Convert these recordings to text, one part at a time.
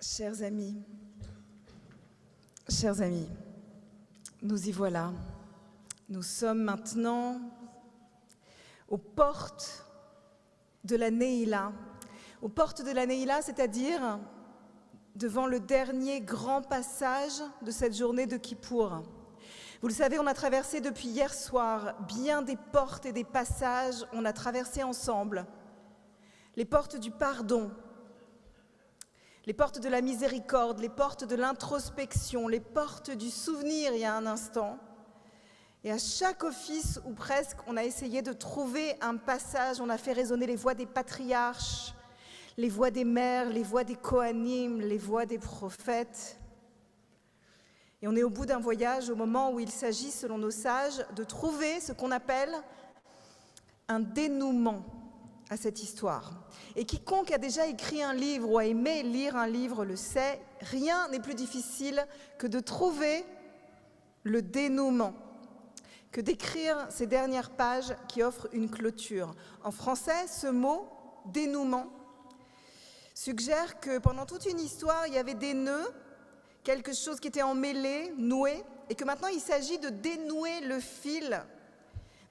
Chers amis, nous y voilà. Nous sommes maintenant aux portes de la Neila. Aux portes de la Neila, c'est-à-dire devant le dernier grand passage de cette journée de Kippour. Vous le savez, on a traversé depuis hier soir bien des portes et des passages, on a traversé ensemble les portes du pardon, les portes de la miséricorde, les portes de l'introspection, les portes du souvenir il y a un instant. Et à chaque office, ou presque, on a essayé de trouver un passage, on a fait résonner les voix des patriarches, les voix des mères, les voix des Kohanim, les voix des prophètes. Et on est au bout d'un voyage au moment où il s'agit, selon nos sages, de trouver ce qu'on appelle un dénouement à cette histoire. Et quiconque a déjà écrit un livre ou a aimé lire un livre le sait, rien n'est plus difficile que de trouver le dénouement, que d'écrire ces dernières pages qui offrent une clôture. En français, ce mot « dénouement » suggère que pendant toute une histoire, il y avait des nœuds, quelque chose qui était emmêlé, noué, et que maintenant il s'agit de dénouer le fil,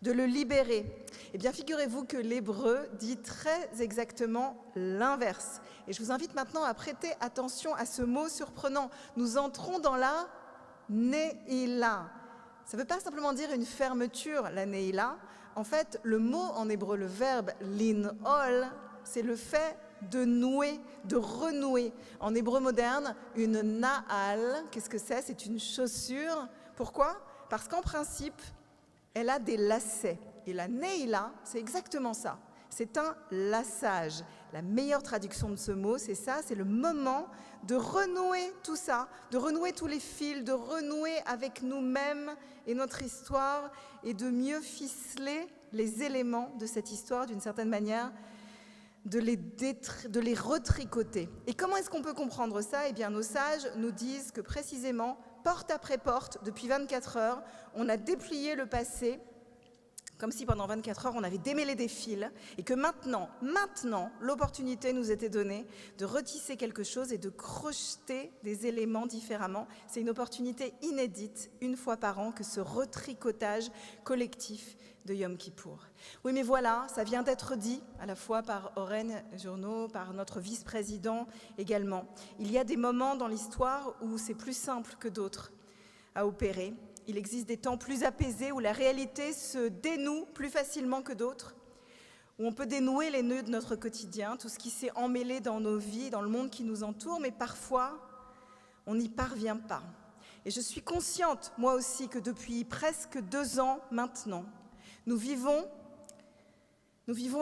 de le libérer. Eh bien, figurez-vous que l'hébreu dit très exactement l'inverse. Et je vous invite maintenant à prêter attention à ce mot surprenant. Nous entrons dans la Neila. Ça ne veut pas simplement dire une fermeture, la Neila. En fait, le mot en hébreu, le verbe lin'ol, c'est le fait de nouer, de renouer. En hébreu moderne, une na'al, qu'est-ce que c'est? C'est une chaussure. Pourquoi? Parce qu'en principe, elle a des lacets. Et la Neila, c'est exactement ça. C'est un lassage. La meilleure traduction de ce mot, c'est ça, c'est le moment de renouer tout ça, de renouer tous les fils, de renouer avec nous-mêmes et notre histoire, et de mieux ficeler les éléments de cette histoire d'une certaine manière, de les retricoter. Et comment est-ce qu'on peut comprendre ça? Eh bien, nos sages nous disent que précisément, porte après porte, depuis 24 heures, on a déplié le passé, comme si pendant 24 heures, on avait démêlé des fils, et que maintenant, l'opportunité nous était donnée de retisser quelque chose et de crocheter des éléments différemment. C'est une opportunité inédite, une fois par an, que ce retricotage collectif de Yom Kippour. Oui, mais voilà, ça vient d'être dit, à la fois par Oren Journo, par notre vice-président également. Il y a des moments dans l'histoire où c'est plus simple que d'autres à opérer. Il existe des temps plus apaisés où la réalité se dénoue plus facilement que d'autres, où on peut dénouer les nœuds de notre quotidien, tout ce qui s'est emmêlé dans nos vies, dans le monde qui nous entoure, mais parfois, on n'y parvient pas. Et je suis consciente, moi aussi, que depuis presque 2 ans maintenant, nous vivons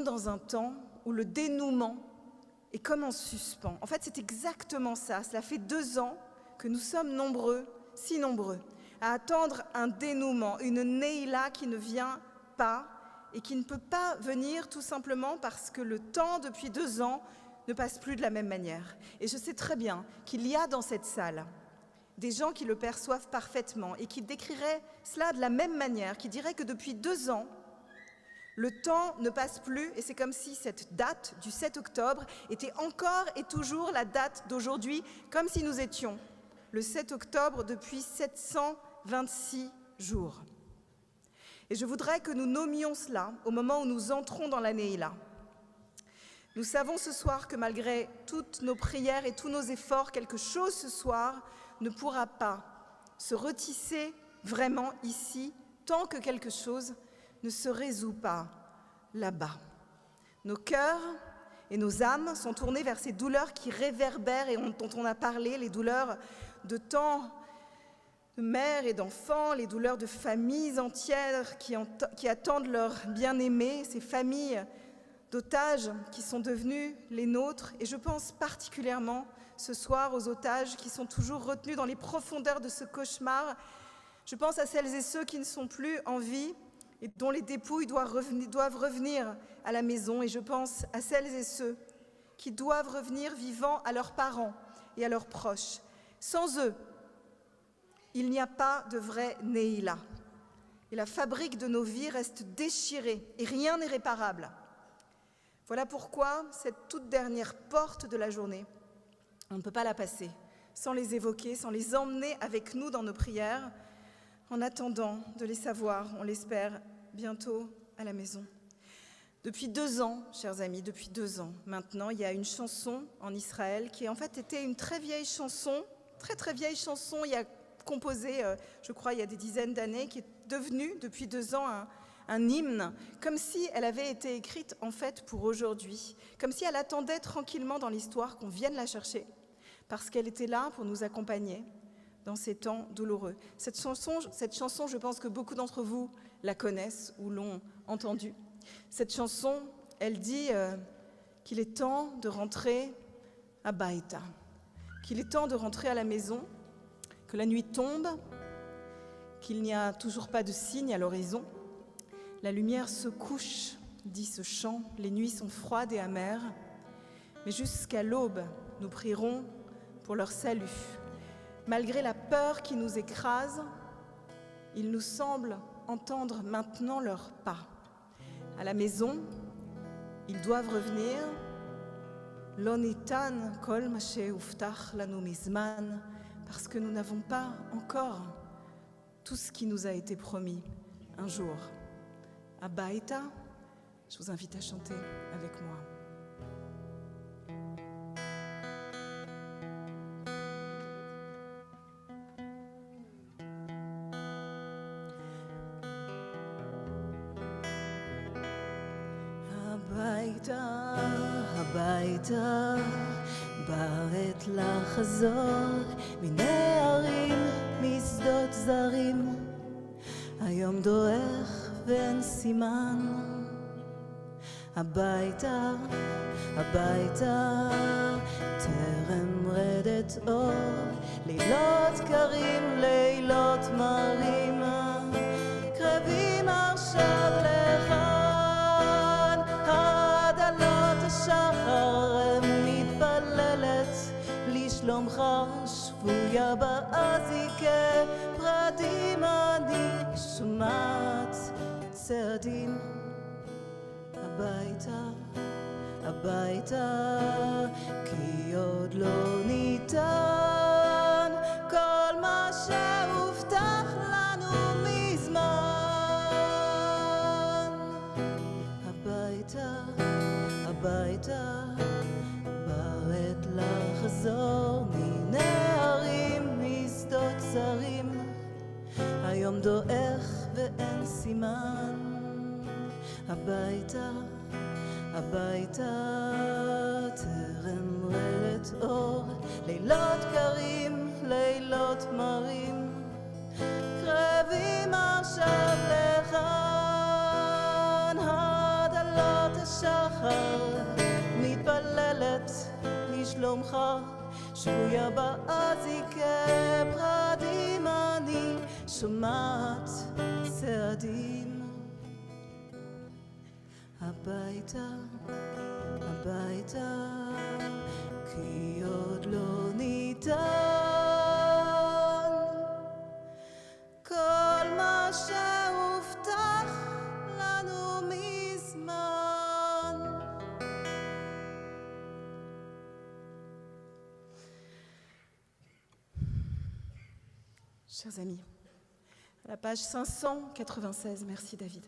dans un temps où le dénouement est comme en suspens. En fait, c'est exactement ça. Cela fait 2 ans que nous sommes nombreux, si nombreux, à attendre un dénouement, une Neila qui ne vient pas et qui ne peut pas venir tout simplement parce que le temps, depuis 2 ans, ne passe plus de la même manière. Et je sais très bien qu'il y a dans cette salle des gens qui le perçoivent parfaitement et qui décriraient cela de la même manière, qui diraient que depuis 2 ans, le temps ne passe plus et c'est comme si cette date du 7 octobre était encore et toujours la date d'aujourd'hui, comme si nous étions le 7 octobre depuis 726 jours. Et je voudrais que nous nommions cela au moment où nous entrons dans la Neila. Nous savons ce soir que malgré toutes nos prières et tous nos efforts, quelque chose ce soir ne pourra pas se retisser vraiment ici tant que quelque chose ne se résout pas là-bas. Nos cœurs et nos âmes sont tournés vers ces douleurs qui réverbèrent et dont on a parlé, les douleurs de tant de mères et d'enfants, les douleurs de familles entières qui attendent leurs bien-aimés, ces familles d'otages qui sont devenus les nôtres. Et je pense particulièrement ce soir aux otages qui sont toujours retenus dans les profondeurs de ce cauchemar. Je pense à celles et ceux qui ne sont plus en vie et dont les dépouilles doivent revenir à la maison. Et je pense à celles et ceux qui doivent revenir vivants à leurs parents et à leurs proches. Sans eux, il n'y a pas de vraie Neila. Et la fabrique de nos vies reste déchirée et rien n'est réparable. Voilà pourquoi, cette toute dernière porte de la journée, On ne peut pas la passer sans les évoquer, sans les emmener avec nous dans nos prières, en attendant de les savoir, on l'espère, bientôt à la maison. Depuis 2 ans, chers amis, depuis 2 ans maintenant, il y a une chanson en Israël qui en fait était une très vieille chanson, très vieille chanson, il y a composée, je crois, il y a des dizaines d'années, qui est devenue depuis 2 ans un hymne, comme si elle avait été écrite en fait pour aujourd'hui, comme si elle attendait tranquillement dans l'histoire qu'on vienne la chercher, parce qu'elle était là pour nous accompagner dans ces temps douloureux. Cette chanson, je pense que beaucoup d'entre vous la connaissent ou l'ont entendue. Cette chanson, elle dit qu'il est temps de rentrer à Baïta, qu'il est temps de rentrer à la maison, que la nuit tombe, qu'il n'y a toujours pas de signe à l'horizon. La lumière se couche, dit ce chant, les nuits sont froides et amères, mais jusqu'à l'aube, nous prierons pour leur salut. Malgré la peur qui nous écrase, il nous semble entendre maintenant leurs pas. À la maison, ils doivent revenir. Lo nitan kol ma shehuftach lanu mizman, parce que nous n'avons pas encore tout ce qui nous a été promis un jour. À Baïta, je vous invite à chanter avec moi. הביתה, בעת לחזור מן הערים, משדות זרים, היום דועך ואין סימן. הביתה, הביתה, טרם רדת אור, לילות קרים, לילות מרים, קרבים עכשיו לכאן, הדלות השחר מתפללת לשלומך, שבויה באזיקה פרדים, אני שומעת צעדים. הביתה, הביתה, כי עוד לא ניתן כל מה שהובטח לנו מזמן. הביתה, הביתה, בעת לחזור מן הערים, משדות זרים, היום דועך ואין סימן. הביתה, הביתה, טרם רדת אור, לילות קרים, לילות מרים, קרבים עכשיו לכאן, הדלות השחר מתפללת לשלומך, שבויה באזיקה פרדים, אני שומעת צעדים. הביתה, הביתה, כי עוד לא ניתן כל מה שהובטח לנו מזמן. Chers amis, à la page 596, merci David.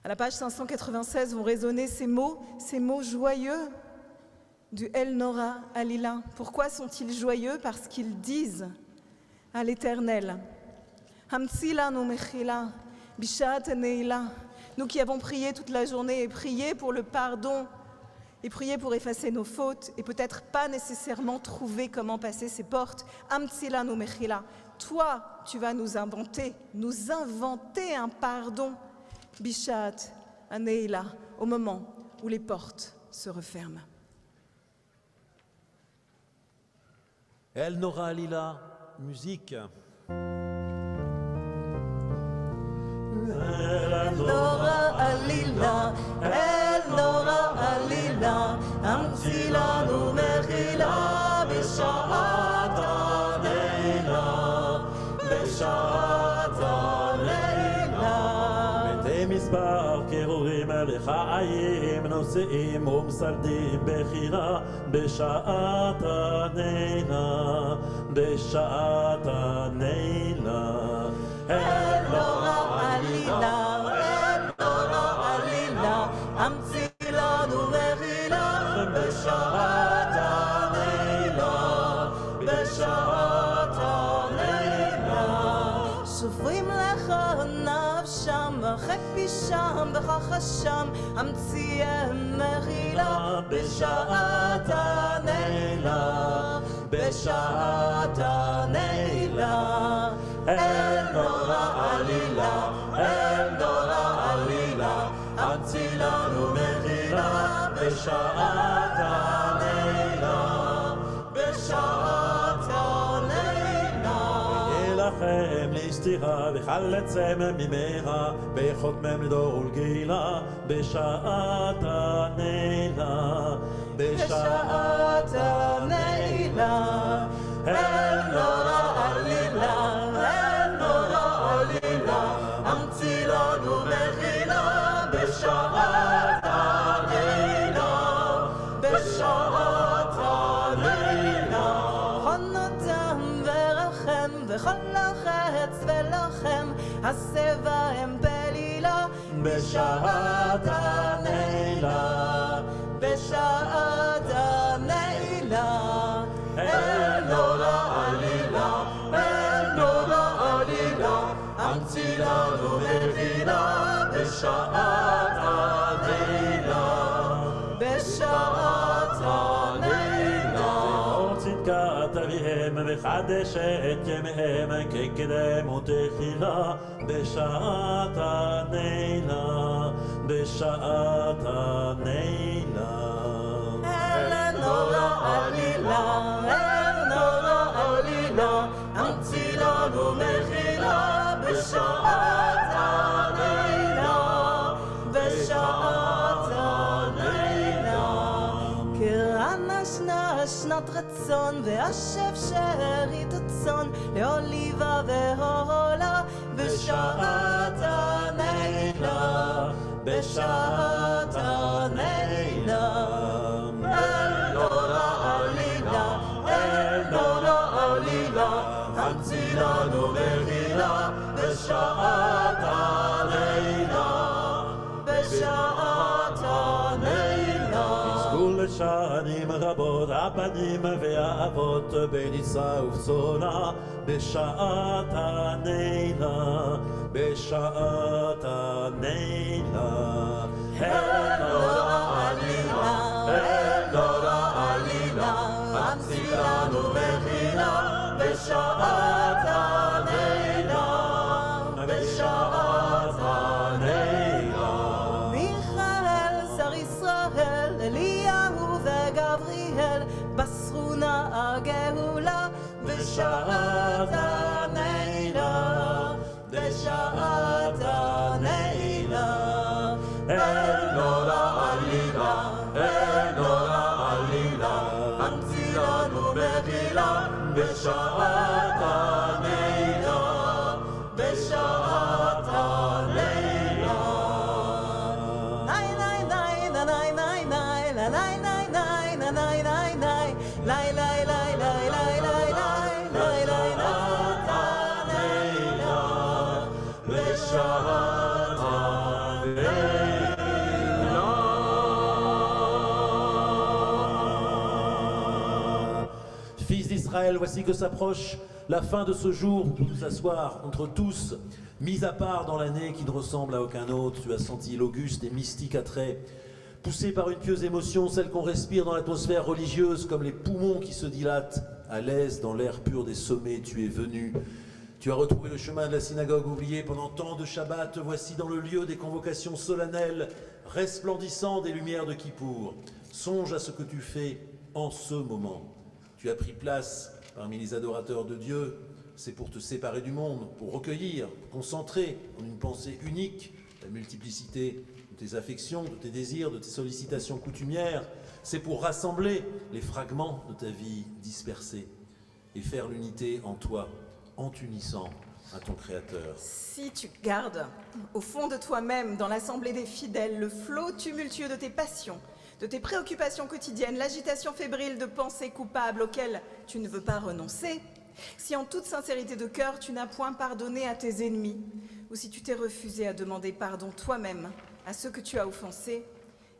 À la page 596 vont résonner ces mots joyeux du El Nora Alila. Pourquoi sont-ils joyeux? Parce qu'ils disent à l'Éternel, Hamtsila no mechila, bishat neila. Nous qui avons prié toute la journée et prié pour le pardon et prié pour effacer nos fautes et peut-être pas nécessairement trouver comment passer ces portes. Hamtsila no mechila. Toi, tu vas nous inventer un pardon. Bishat Aneila, au moment où les portes se referment. El Nora Alila, musique. El Nora Alila, El Nora Alila, Amtsila nu mechila, Bishat Aneila, Bishat Aneila. מספר קרורים לחיים נוסעים ומסלדים בחירה בשעת הנעילה, בשעת הנעילה. אין נורא עלילה, אין נורא עלילה, המציא לנו מחילה בשעת הנעילה, בשעת הנעילה. שוברים לך נפשם, הרחק פשעם וכחשם, המציאם מחילה בשעת הנעילה, בשעת הנעילה. אין נורא עלילה, אין נורא עלילה, המציא לנו מחילה בשעת הנעילה, בשעת הנעילה. יהיה לכם לסתירה וחלצם ממהרה, בחותמם לדור ולגילה, בשעת הנעילה, בשעת הנעילה. אין נורא עלילה, אין נורא עלילה, המציא לנו מחילה בשעת הנעילה, בשעת הנעילה. חונותם ורחם וכל החץ ולחם, הסבע הם בלילה בשעת הנעילה, בשעת הנעילה. אין נורא עלילה, אין נורא עלילה, המציא לנו מחילה בשעת הנעילה, בשעת הנעילה. צדקת אביהם וחדש את ימיהם כקדם ותחילה, בשעת הנעילה, בשעת הנעילה. אין נורא עלילה, אין נורא עלילה, המציא לנו מחילה בשעת הנעילה, בשעת הנעילה. קרנש שנת רצון ואשב שארית הצאן, לאוליבה והולה בשעת הנעילה, בשעת הנעילה. אין נורא עלילה, אין נורא עלילה, המציא לנו מחילה בשעת הנעילה, בשעת הנעילה. יזכו לשנים רבות הבנים והאבות בניסה ובצונה, בשעת הנעילה, בשעת הנעילה. אין נורא עלילה, אין נורא עלילה, המציא לנו מחילה בשעת הנעילה, בשעת הנעילה. מיכאל שר ישראל, אליהו וגבריאל, בסרו נא הגאולה בשעת הנעילה, בשעת הנעילה. אין נורא עלילה, אין נורא עלילה, המציא לנו מחילה בשעת הנעילה, בשעת הנעילה. ניי ניי ניי ניי ניי ניי ניי ניי ניי ניי ניי ניי ניי ליי ליי ליי ליי ליי ליי ליי ליי הנעילה, בשעת Fils d'Israël, voici que s'approche la fin de ce jour pour nous asseoir entre tous, mis à part dans l'année qui ne ressemble à aucun autre. Tu as senti l'auguste et mystique attrait, poussé par une pieuse émotion, celle qu'on respire dans l'atmosphère religieuse, comme les poumons qui se dilatent, à l'aise dans l'air pur des sommets. Tu es venu. Tu as retrouvé le chemin de la synagogue oubliée pendant tant de Shabbat. Te voici dans le lieu des convocations solennelles, resplendissant des lumières de Kippour. Songe à ce que tu fais en ce moment. Tu as pris place parmi les adorateurs de Dieu. C'est pour te séparer du monde, pour recueillir, concentrer en une pensée unique la multiplicité de tes affections, de tes désirs, de tes sollicitations coutumières. C'est pour rassembler les fragments de ta vie dispersée et faire l'unité en toi, en t'unissant à ton Créateur. Si tu gardes au fond de toi-même, dans l'assemblée des fidèles, le flot tumultueux de tes passions, de tes préoccupations quotidiennes, l'agitation fébrile de pensées coupables auxquelles tu ne veux pas renoncer, si en toute sincérité de cœur tu n'as point pardonné à tes ennemis, ou si tu t'es refusé à demander pardon toi-même à ceux que tu as offensés,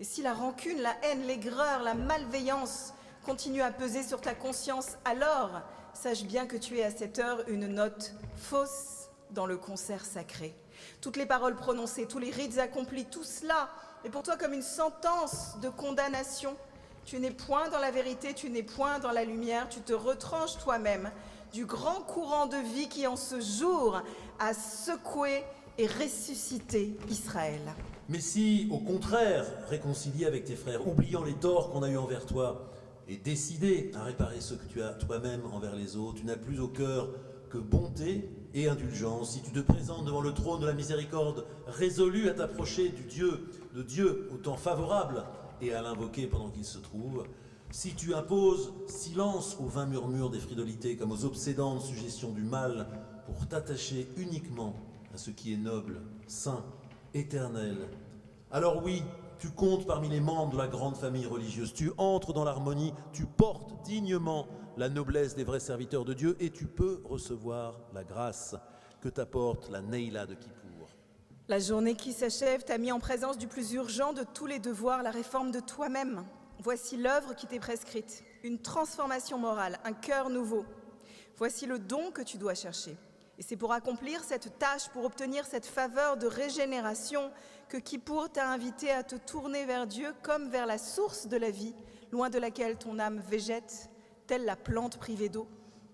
et si la rancune, la haine, l'aigreur, la malveillance continuent à peser sur ta conscience, alors sache bien que tu es à cette heure une note fausse dans le concert sacré. Toutes les paroles prononcées, tous les rites accomplis, tout cela est pour toi comme une sentence de condamnation. Tu n'es point dans la vérité, tu n'es point dans la lumière, tu te retranches toi-même du grand courant de vie qui en ce jour a secoué et ressuscité Israël. Mais si, au contraire, réconcilié avec tes frères, oubliant les torts qu'on a eus envers toi, et décidé à réparer ce que tu as toi-même envers les autres, tu n'as plus au cœur que bonté et indulgence, si tu te présentes devant le trône de la miséricorde, résolu à t'approcher de Dieu au temps favorable et à l'invoquer pendant qu'il se trouve, si tu imposes silence aux vains murmures des fridolités comme aux obsédantes suggestions du mal pour t'attacher uniquement à ce qui est noble, saint, éternel, alors oui, tu comptes parmi les membres de la grande famille religieuse, tu entres dans l'harmonie, tu portes dignement la noblesse des vrais serviteurs de Dieu et tu peux recevoir la grâce que t'apporte la Neila de Kippour. La journée qui s'achève t'a mis en présence du plus urgent de tous les devoirs, la réforme de toi-même. Voici l'œuvre qui t'est prescrite, une transformation morale, un cœur nouveau. Voici le don que tu dois chercher. Et c'est pour accomplir cette tâche, pour obtenir cette faveur de régénération, que Kippour t'a invité à te tourner vers Dieu comme vers la source de la vie, loin de laquelle ton âme végète, telle la plante privée d'eau.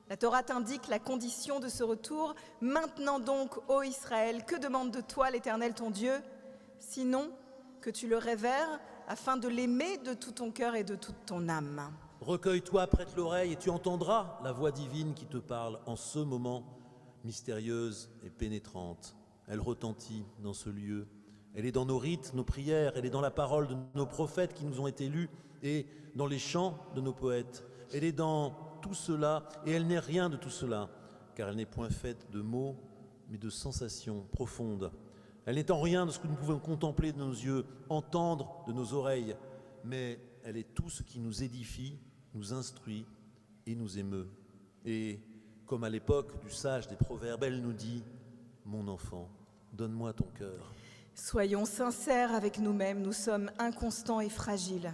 La Torah t'indique la condition de ce retour. Maintenant donc, ô Israël, que demande de toi l'Éternel ton Dieu? Sinon, que tu le révères afin de l'aimer de tout ton cœur et de toute ton âme. Recueille-toi, prête l'oreille et tu entendras la voix divine qui te parle en ce moment, mystérieuse et pénétrante. Elle retentit dans ce lieu. Elle est dans nos rites, nos prières, elle est dans la parole de nos prophètes qui nous ont été lus et dans les chants de nos poètes. Elle est dans tout cela et elle n'est rien de tout cela, car elle n'est point faite de mots, mais de sensations profondes. Elle n'est en rien de ce que nous pouvons contempler de nos yeux, entendre de nos oreilles, mais elle est tout ce qui nous édifie, nous instruit et nous émeut. Et comme à l'époque du sage des proverbes, elle nous dit « Mon enfant, donne-moi ton cœur ». Soyons sincères avec nous-mêmes, nous sommes inconstants et fragiles.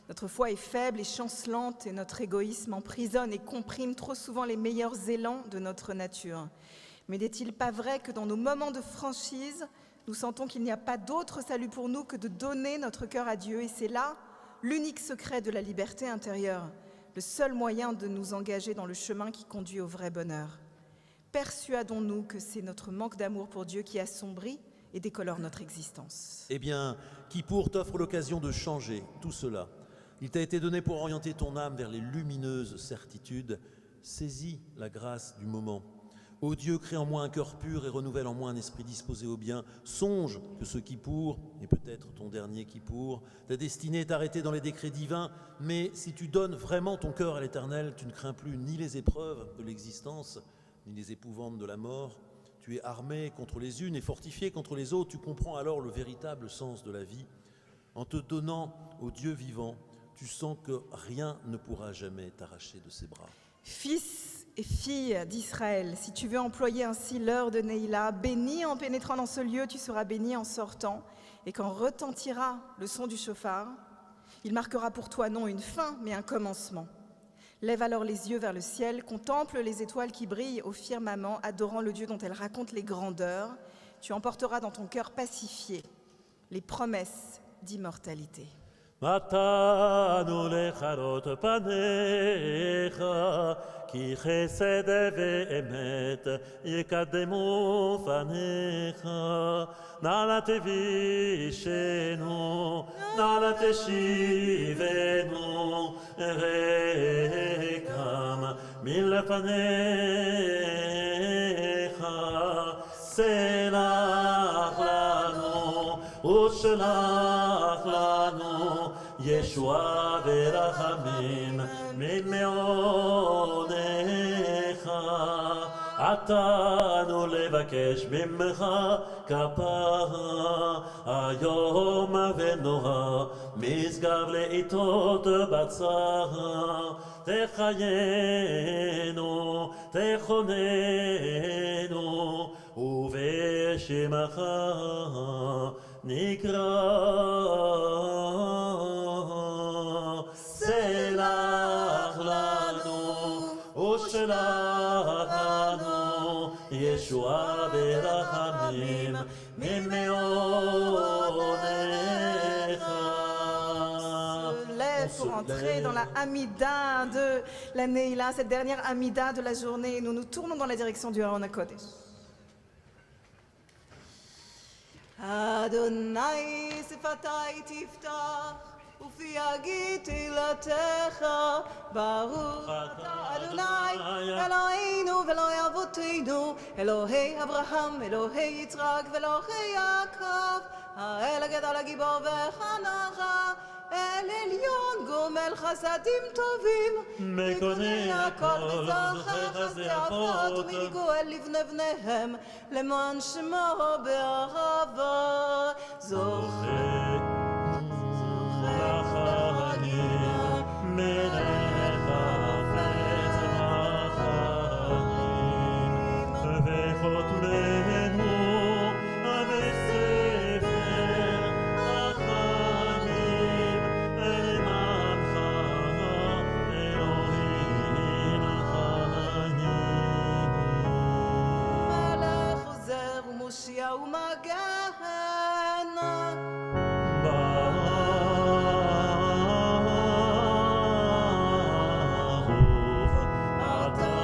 Notre foi est faible et chancelante et notre égoïsme emprisonne et comprime trop souvent les meilleurs élans de notre nature. Mais n'est-il pas vrai que dans nos moments de franchise, nous sentons qu'il n'y a pas d'autre salut pour nous que de donner notre cœur à Dieu, et c'est là l'unique secret de la liberté intérieure, le seul moyen de nous engager dans le chemin qui conduit au vrai bonheur. Persuadons-nous que c'est notre manque d'amour pour Dieu qui assombrit et décolore notre existence. Eh bien, Kippour t'offre l'occasion de changer tout cela. Il t'a été donné pour orienter ton âme vers les lumineuses certitudes. Saisis la grâce du moment. Ô Dieu, crée en moi un cœur pur et renouvelle en moi un esprit disposé au bien. Songe que ce Kippour, et peut-être ton dernier Kippour, ta destinée est arrêtée dans les décrets divins, mais si tu donnes vraiment ton cœur à l'Éternel, tu ne crains plus ni les épreuves de l'existence, ni les épouvantes de la mort. Tu es armé contre les unes et fortifié contre les autres. Tu comprends alors le véritable sens de la vie. En te donnant au Dieu vivant, tu sens que rien ne pourra jamais t'arracher de ses bras. Fils et filles d'Israël, si tu veux employer ainsi l'heure de Neila, béni en pénétrant dans ce lieu, tu seras béni en sortant. Et quand retentira le son du chauffard, il marquera pour toi non une fin, mais un commencement. Lève alors les yeux vers le ciel, contemple les étoiles qui brillent au firmament, adorant le Dieu dont elles racontent les grandeurs. Tu emporteras dans ton cœur pacifié les promesses d'immortalité. מתנו לחרות פניך, כי חסד ואמת יקדמו פניך. נא נא תבישנו, נא נא תשיבנו, ריקם מלפניך. סלח לנו ושלח לנו ישועה ורחמים ממעונך. באנו לבקש ממך כפרה, היום ונורא, משגב לעיתות בצרה, תחיינו, תכוננו, ובשמך נקרא. סלח לנו, ושלח לנו, ישועה ורחמים ממעונך. Pour entrer dans la Hamida de la Neila, cette dernière Hamida de la journée, nous nous tournons dans la direction du Aron HaKodesh. Adonai sefatai tiftach, ufi yagid tilatecha, baruch ata Adonai, Eloheinu ve'Eloi avotenu, Elohei Avraham, Elohei Yitzchak, ve'Elohei Yaakov, האל הגדול הגיבור וחנכה, אל עליון גומל חסדים טובים, מקוני הכל וזוכר חסדי אבות, ומגואל לבני בניהם, למען שמו באהבה. זוכר לחגים, מלך חפץ בחיים, וחותמנו מושיע ומגן. ברוך אתה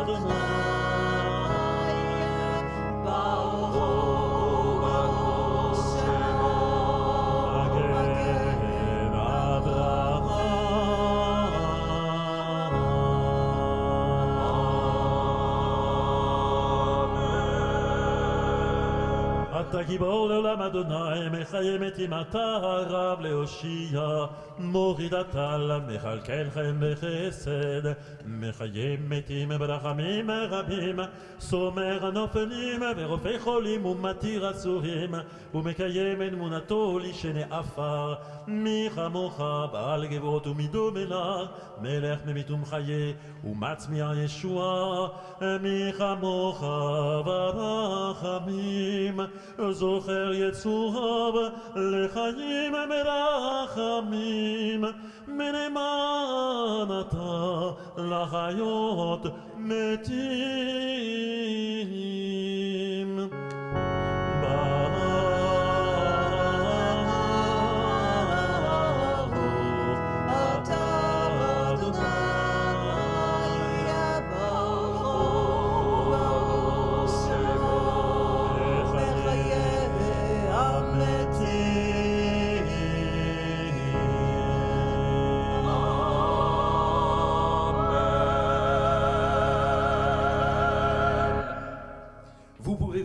אדוני, ברוך שמו מגן אברהם. אתה גיבור לעולם אדוני, מחיים מתים אתה הרב להושיע, מוריד הטל, מכלכל חן בחסד, מחיים מתים ברחמים רבים, סומר נופלים ורופא חולים ומתיר אסורים, ומקיים אמונתו לישני עפר. מי כמוך בעל גבורות ומידו מלך, מלך ממיתום חיי ומצמיע ישועה. מי כמוך ברחמים, זוכר יצוריו לחיים מרחמים, מנאמן אתה לחיות מתים.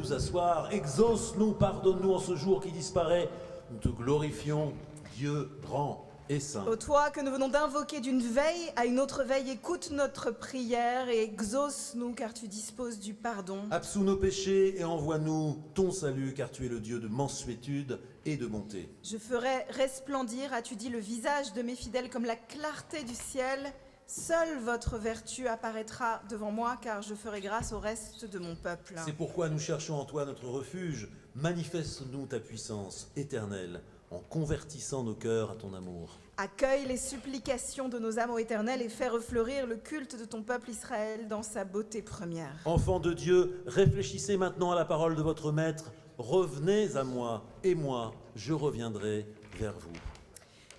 Vous asseoir, exauce-nous, pardonne-nous en ce jour qui disparaît. Nous te glorifions, Dieu grand et saint. Ô toi que nous venons d'invoquer d'une veille à une autre veille, écoute notre prière et exauce-nous car tu disposes du pardon. Absous nos péchés et envoie-nous ton salut car tu es le Dieu de mansuétude et de bonté. Je ferai resplendir, as-tu dit, le visage de mes fidèles comme la clarté du ciel. Seule votre vertu apparaîtra devant moi, car je ferai grâce au reste de mon peuple. C'est pourquoi nous cherchons en toi notre refuge. Manifeste-nous ta puissance éternelle en convertissant nos cœurs à ton amour. Accueille les supplications de nos âmes, ô Éternel, et fais refleurir le culte de ton peuple Israël dans sa beauté première. Enfants de Dieu, réfléchissez maintenant à la parole de votre Maître. Revenez à moi, et moi, je reviendrai vers vous.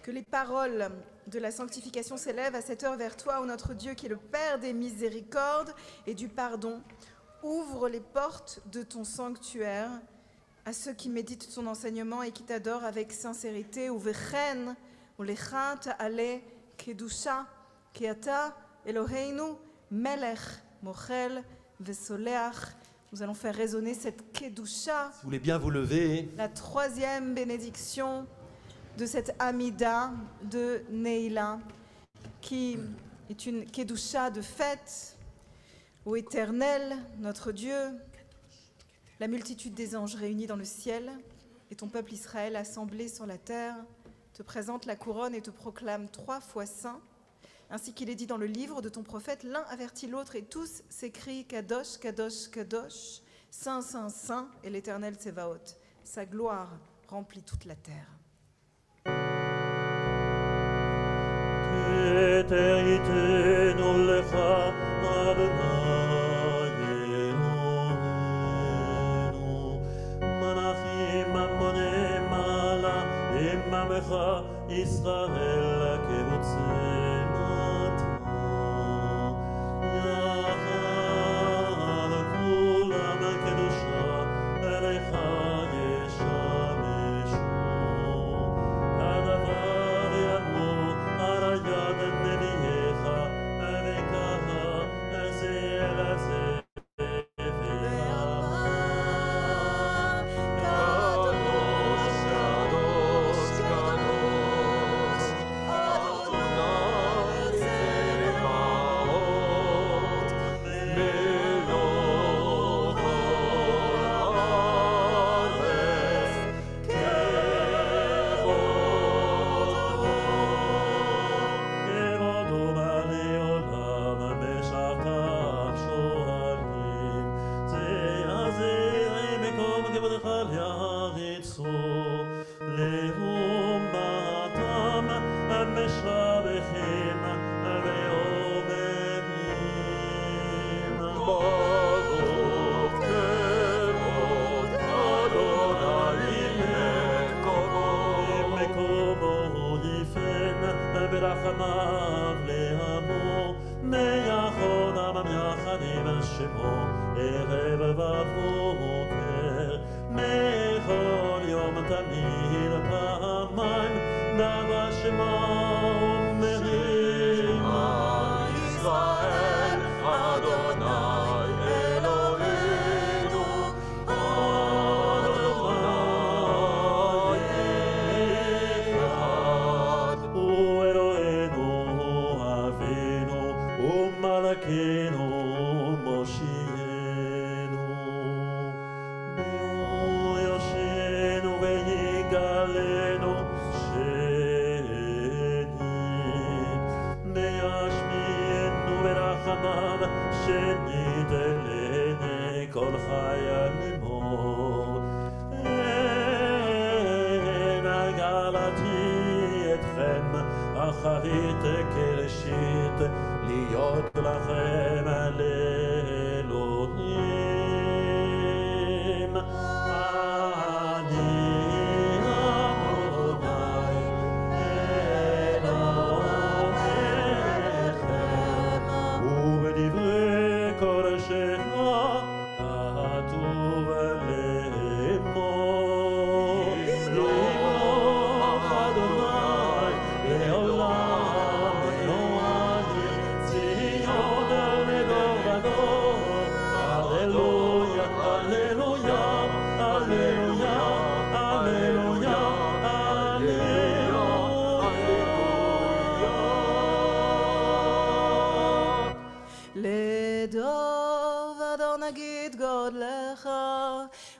Que les paroles de la sanctification s'élèvent à cette heure vers toi, ô notre Dieu, qui est le Père des miséricordes et du pardon. Ouvre les portes de ton sanctuaire à ceux qui méditent ton enseignement et qui t'adorent avec sincérité. Uvechen, ulecha ta'ale kedusha, ki ata Eloheinu melech mochel vesoleach. Nous allons faire résonner cette kedusha. Si vous voulez bien vous lever. La troisième bénédiction de cette Hamida de Neila, qui est une kedusha de fête, Ô Éternel, notre Dieu, la multitude des anges réunis dans le ciel et ton peuple Israël assemblé sur la terre te présente la couronne et te proclame 3 fois saint, ainsi qu'il est dit dans le livre de ton prophète, l'un avertit l'autre et tous s'écrient Kadosh, Kadosh, Kadosh, Saint, Saint, Saint, et l'Éternel Tsevaot. Sa gloire remplit toute la terre. ישראל כעוצמתה, יחד כולם קדושה, אליך ישמשו. הדבר יבוא על יד נביאיך, וככה זה אל זה.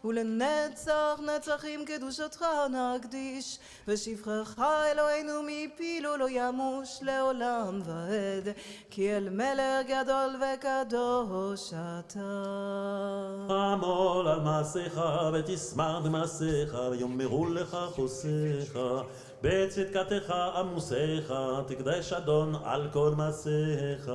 ולנצח נצחים קדושתך נקדיש, ושבחך אלוהינו מפילו לא ימוש לעולם ועד, כי אל מלך גדול וקדוש אתה. עמול על מעשיך ותשמח במעשיך, ויאמרו לך חוסיך, בצדקתך עמוסיך, תקדש אדון על כל מעשיך.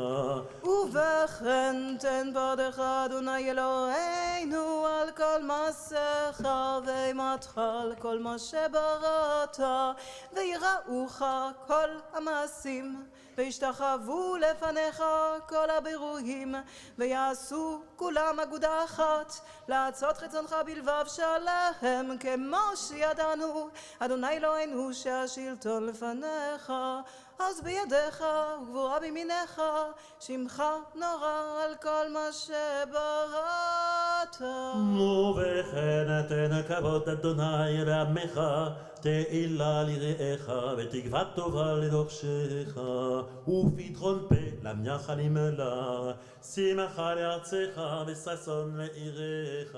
ובכן תן פרדך אדוני אלוהינו על כל מעשיך, ואימתך על כל מה שבראת, ויראוך כל המעשים, וישתחוו לפניך כל הבירואים, ויעשו כולם אגודה אחת, לעשות חצונך בלבב שלהם, כמו שידענו, אדוני אלוהינו שהשלטון לפניך, עוז בידיך וגבורה בימינך, שמך נורא על כל מה שבראת. ובכן תן כבוד אדוני לעמך, תהילה ליראיך ותקווה טובה לדורשך, ופתחון פה למייחלים לה, שמחה לארצך וששון לעירך,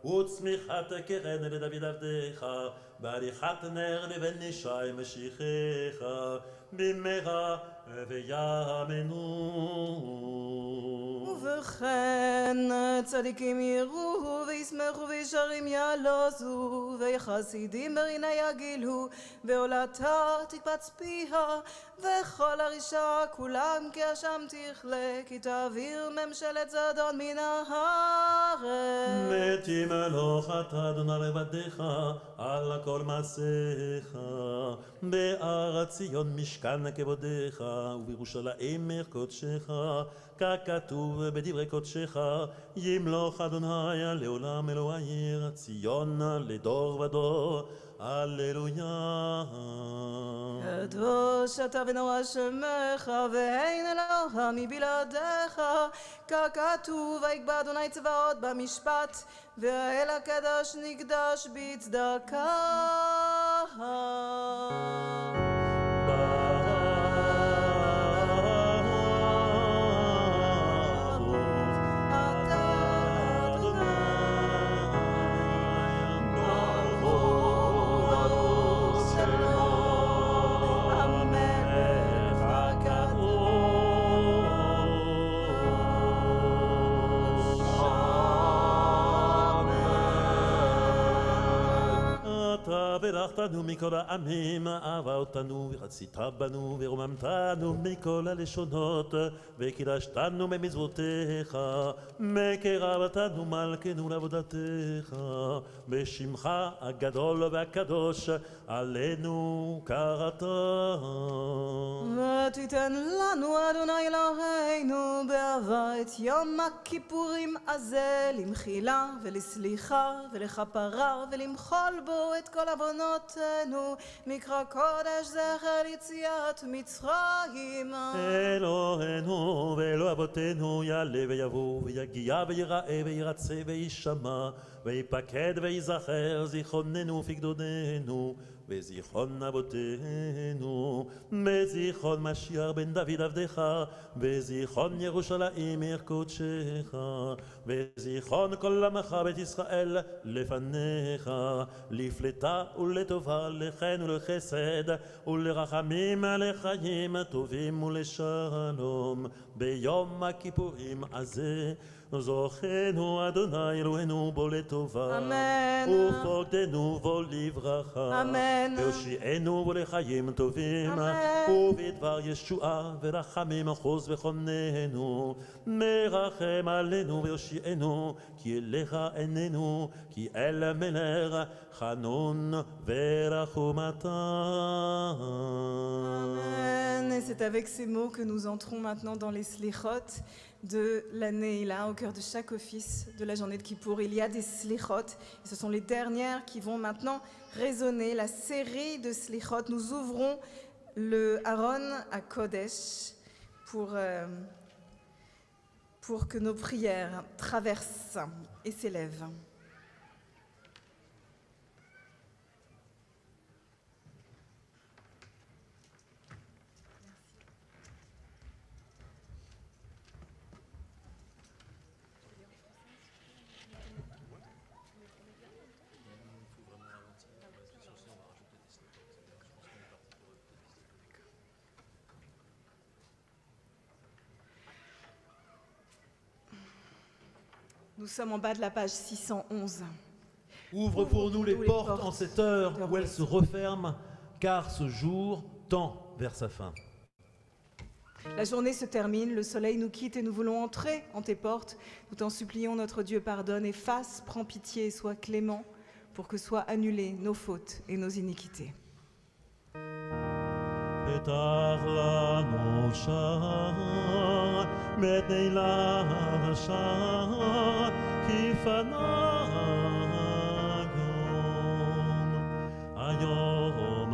וצמיחת קרן לדוד עבדך, בהליכת נר לבן ישי משיחך, במהרה ויאמנו. ובכן צדיקים יראו וישמחו וישרים יעלוזו, וחסידים ברינה יגילו, ועולתה תקבץ פיה, וכל הרשעה כולם כי אשם תכלה, כי תעביר ממשלת זדון מן הארץ. מתים אלוך אתה אדוני לבדיך על כל מעשיך, בארץ ציון משכן כבודיך, ובירושלים עיר קודשך, ככתוב בדברי קודשך, ימלוך אדוני לעולם אלוהי העיר ציון לדור ודור. הללויה. קדוש אתה ונורא שמך, ואין אלוה מבלעדיך, ככתוב ויקבע אדוני צבאות במשפט, והאל הקדוש נקדש בצדקה. ברכתנו מכל העמים, אהבה אותנו ורצית בנו ורוממתנו מכל הלשונות, וקידשתנו במצוותיך, מקרבתנו מלכנו לעבודתך, בשמך הגדול והקדוש עלינו קראת. ותיתן לנו אדוני אלוהינו באהבה את יום הכיפורים הזה, למחילה ולסליחה ולכפרה, ולמחול בו את כל עוונותינו, מקרא קודש זכר יציאת מצרים. אלוהינו ואלוה אבותינו יעלה ויבוא ויגיע ויראה וירצה וישמע, ויפקד ויזכר זיכרוננו ופקדוננו וזיכרון אבותינו, בזיכרון משיח בן דוד עבדך, בזיכרון ירושלים עיר קודשך, בזיכרון כל עמך בית ישראל לפניך, לפלטה ולטובה, לחן ולחסד ולרחמים, לחיים טובים ולשלום, ביום הכיפורים הזה זוכנו אדוני אלוהינו בו לטובה, אמן. ופוקדנו בו לברכה, אמן. והושיענו בו לחיים טובים, אמן. ובדבר ישועה ורחמים אחוז וחוננו, מרחם עלינו ויושיענו, כי אליך עינינו, כי אל המלך חנון ורחומתה. Amen. Et c'est avec ces mots que nous entrons maintenant dans les slichot de l'année Neila, au cœur de chaque office de la journée de Kippour. Il y a des slichot, et ce sont les dernières qui vont maintenant résonner, la série de slichot. Nous ouvrons le Aaron à Kodesh pour que nos prières traversent et s'élèvent. Nous sommes en bas de la page 611. Ouvre pour nous les portes en cette heure où elles se referment, car ce jour tend vers sa fin. La journée se termine, le soleil nous quitte et nous voulons entrer en tes portes. Nous t'en supplions, notre Dieu, pardonne, efface, prends pitié et sois clément pour que soient annulées nos fautes et nos iniquités. פתח לנו שער, בית נעילה השער, כי פנה היום, היום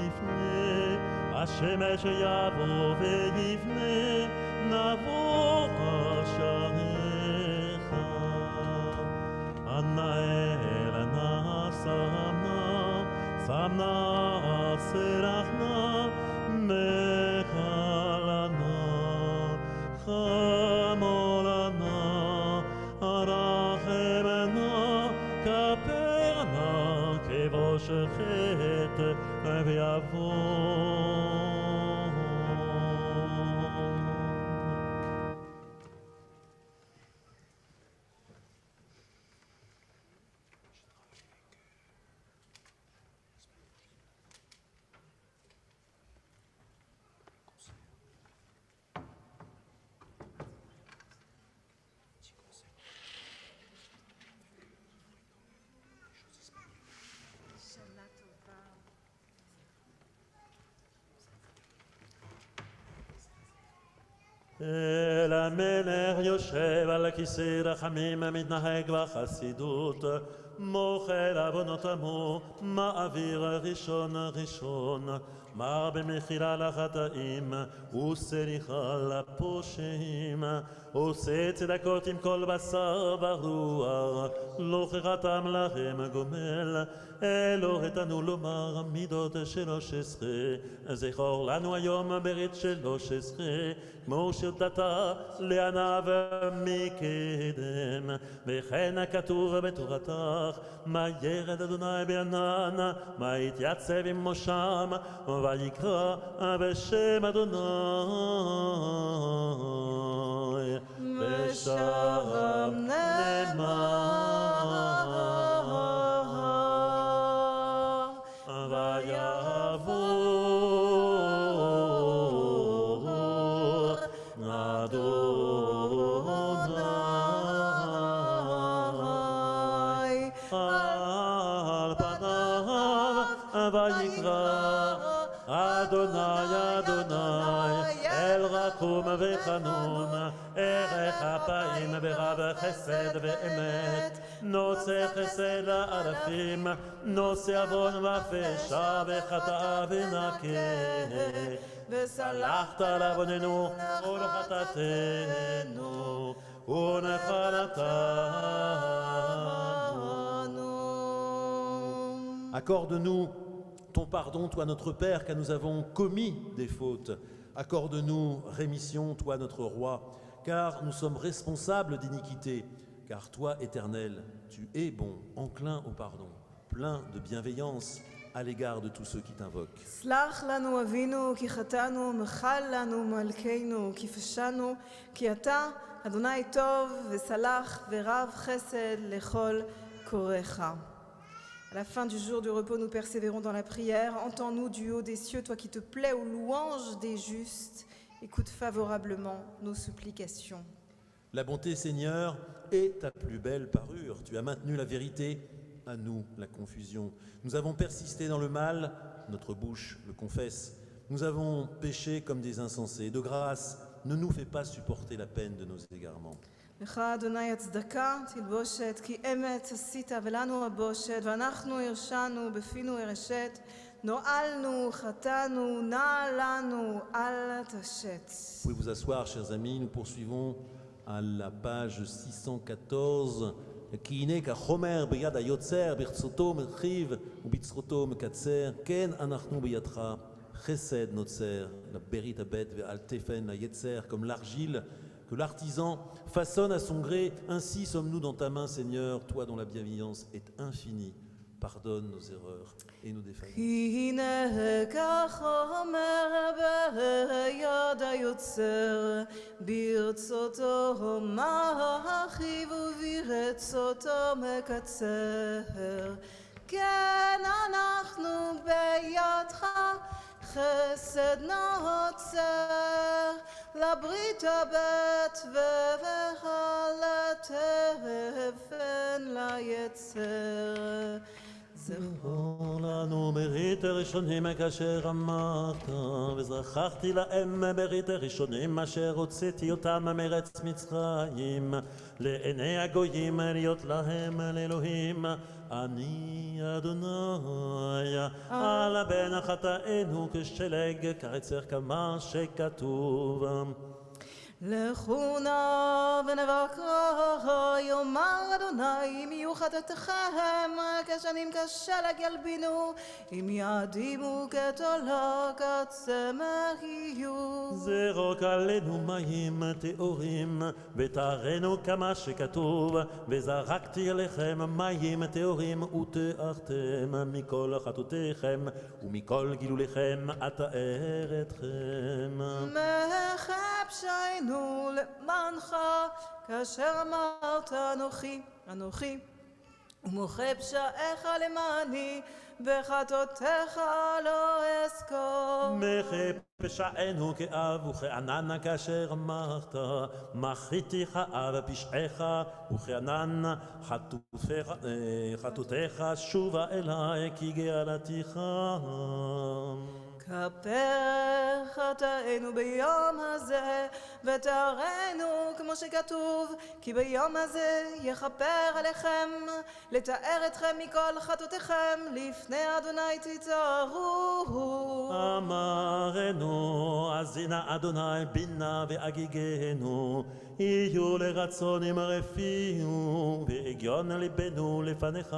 יפנה, השמש יבוא ויבנה נבוא על שעריך. אנא אל נא שמנה סרחנה מחלנה חמולנה הרחמנה כפרנה כבוש חטא ויבוא. אל המלך יושב על כיסא רחמים, מתנהג בחסידות, מוחל עוונות עמו, מעביר ראשון ראשון, מר במחילה לחטאים, וסליחה לפושעים, עושה צדקות עם כל בשר ורוח, לא חרתם לכם גומל. אלוהינו לומר מידות 13, זכור לנו היום ברית 13, כמו שנתת לעניו מקדם, וכן הכתוב בתורתך, מה ירד אדוני בענן, מה יתייצב עם מושם, ויקרא בשם אדוני בשם נאמר. וחנון, ערך אפיים ורב חסד ואמת, נושא חסד לאלפים, נושא עוון ופשע וחטא ונקה, וסלחת לעווננו ולחטאתנו ונחלתנו. Accorde-nous ton pardon, toi notre Père, car nous avons commis des fautes. Accorde-nous rémission, toi notre roi, car nous sommes responsables d'iniquité. Car toi, Éternel, tu es bon, enclin au pardon, plein de bienveillance à l'égard de tous ceux qui t'invoquent. סלח לנו אבינו כי חטאנו, מחל לנו מלכנו כי פשענו, כי אתה אדוני טוב וסלח ורב חסד לכל קוראיך. À la fin du jour du repos, nous persévérons dans la prière. Entends-nous du haut des cieux, toi qui te plais aux louanges des justes. Écoute favorablement nos supplications. La bonté, Seigneur, est ta plus belle parure. Tu as maintenu la vérité, à nous la confusion. Nous avons persisté dans le mal, notre bouche le confesse. Nous avons péché comme des insensés. De grâce, ne nous fais pas supporter la peine de nos égarements. לך אדוני הצדקה תלבושת, כי אמת עשית ולנו הבושת, ואנחנו הרשענו בפינו הרשת, נועלנו חטאנו, נע לנו אל תשת. Vous pouvez vous asseoir, chers amis, nous poursuivons à la page 614. כי הנה כחומר ביד היוצר, ברצותו מרחיב ובצרותו מקצר, כן אנחנו בידך, חסד נוצר, לברית הבט ועל תפן היצר, comme l'argile que l'artisan façonne à son gré, ainsi sommes-nous dans ta main, Seigneur, toi dont la bienveillance est infinie. Pardonne nos erreurs et nos défaillances. הנה כחומר ביד היוצר, ברצותו מרחיב וברצותו מקצר. כן אנחנו בידך, חסד נוצר, לברית הבט ועל התפן ליצר. זכור לנו ברית הראשונים כאשר אמרת, וזכרתי להם ברית הראשונים אשר הוצאתי אותם מארץ מצרים, לעיני הגויים להיות להם לאלוהים. אני אדוני, על בן חטאינו כשלג קרצך כמה שכתוב. לכו נא ונבקרה, יאמר אדוני, אם יהיו חטאתכם כשנים כשלג ילבינו, אם יעדימו כתולה כצמח יהיו. זרוק עלינו מים טהורים, ותרנו כמה שכתוב, וזרקתי עליכם מים טהורים, וטהרתם מכל חטאותיכם, ומכל גילוליכם אטהר אתכם. מחפשנו למענך, כאשר אמרת אנוכי, אנוכי, ומוחה פשעיך למעני, בחטאותיך לא אזכור. מחה פשענו כאב וכענן כאשר אמרת, מחיתיך אב פשעיך וכענן חטאותיך שובה אלי כי גאלתיך. כפר חטאינו ביום הזה, ותארנו כמו שכתוב, כי ביום הזה יכפר עליכם, לתאר אתכם מכל חטאותיכם, לפני אדוני תתארו. אמרנו, אזינה אדוני בינה והגיגנו, יהיו לרצון עם רפינו, והגיון ליבנו לפניך,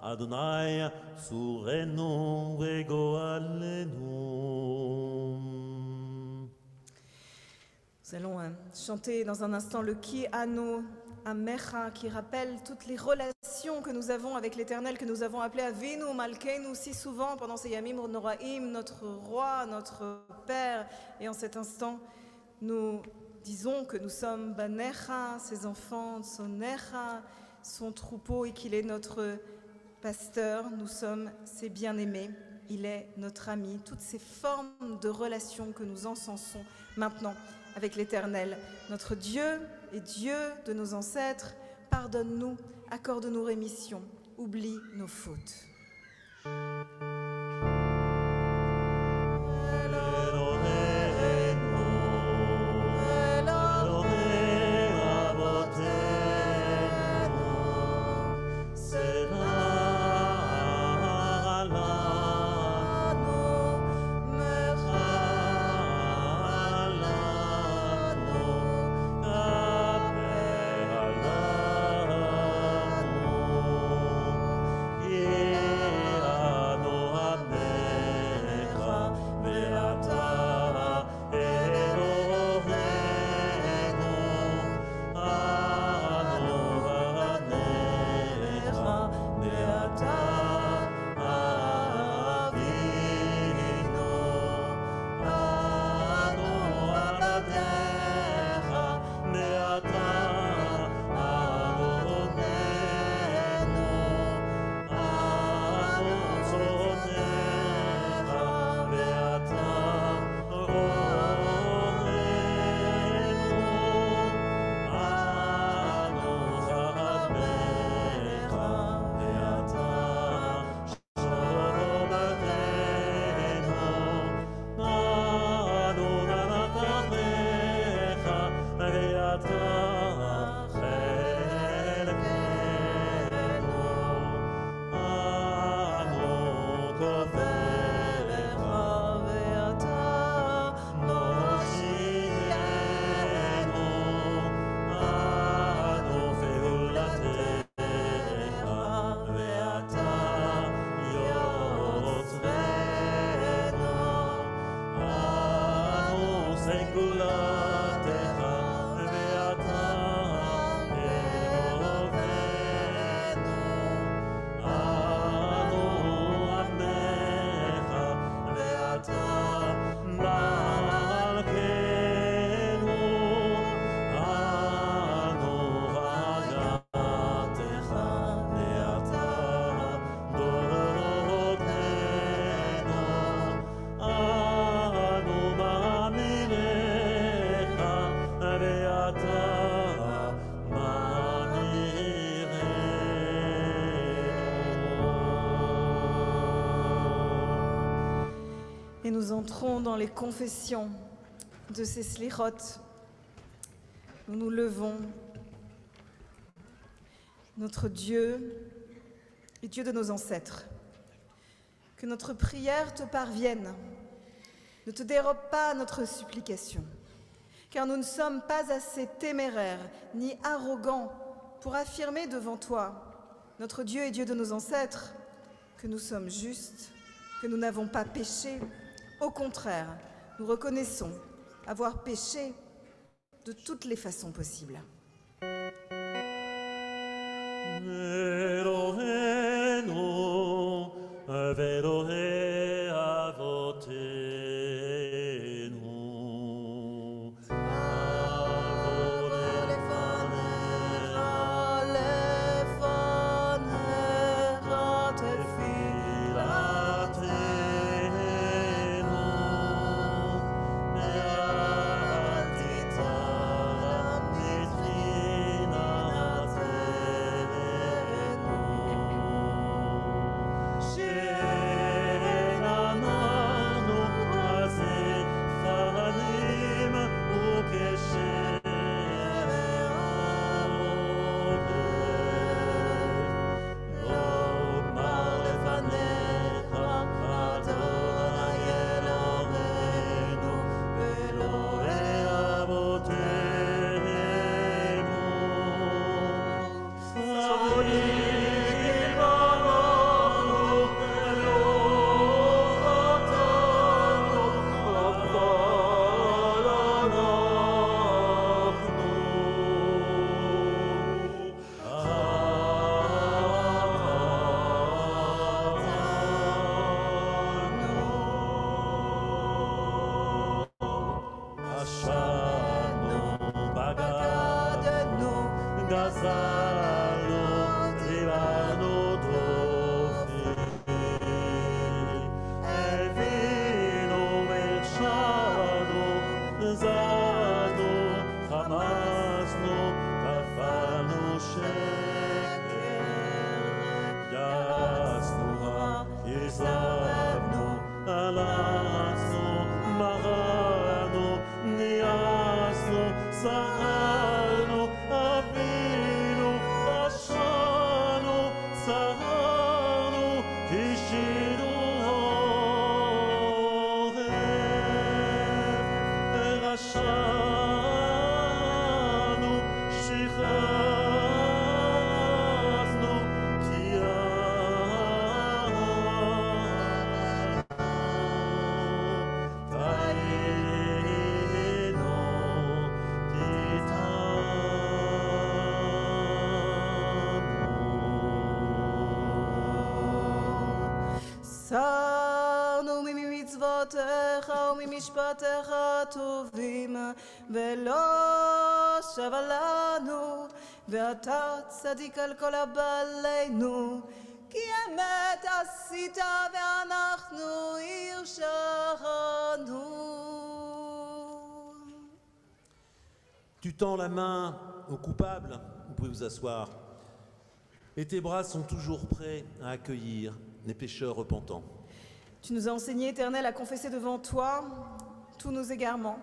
אדוני צורנו וגואלנו. Nous allons chanter dans un instant le Ki Anu Amecha, qui rappelle toutes les relations que nous avons avec l'Éternel, que nous avons appelé Avinu Malkeinu si souvent pendant ces Yamim Noraim, notre roi, notre père. Et en cet instant, nous disons que nous sommes Banecha, ses enfants, Sonecha, son troupeau, et qu'il est notre pasteur. Nous sommes ses bien-aimés. Il est notre ami. Toutes ces formes de relations que nous encensons maintenant avec l'Éternel, notre Dieu et Dieu de nos ancêtres, pardonne-nous, accorde-nous rémission, oublie nos fautes. Yeah. nous entrons dans les confessions de ces slichot. Nous nous levons. Notre Dieu et Dieu de nos ancêtres, que notre prière te parvienne. Ne te dérobe pas à notre supplication, car nous ne sommes pas assez téméraires ni arrogants pour affirmer devant toi, notre Dieu et Dieu de nos ancêtres, que nous sommes justes, que nous n'avons pas péché. Au contraire, nous reconnaissons avoir péché de toutes les façons possibles. Sarnu mimitzvotecha umimishpatecha tovim velo shavalanu ve'ata tzadik al kol habaleinu ki emet asita ve'anachnu irshachanu. Tu tends la main aux coupables, vous pouvez vous asseoir, et tes bras sont toujours prêts à accueillir les pécheurs repentants. Tu nous as enseigné, Éternel, à confesser devant toi tous nos égarements,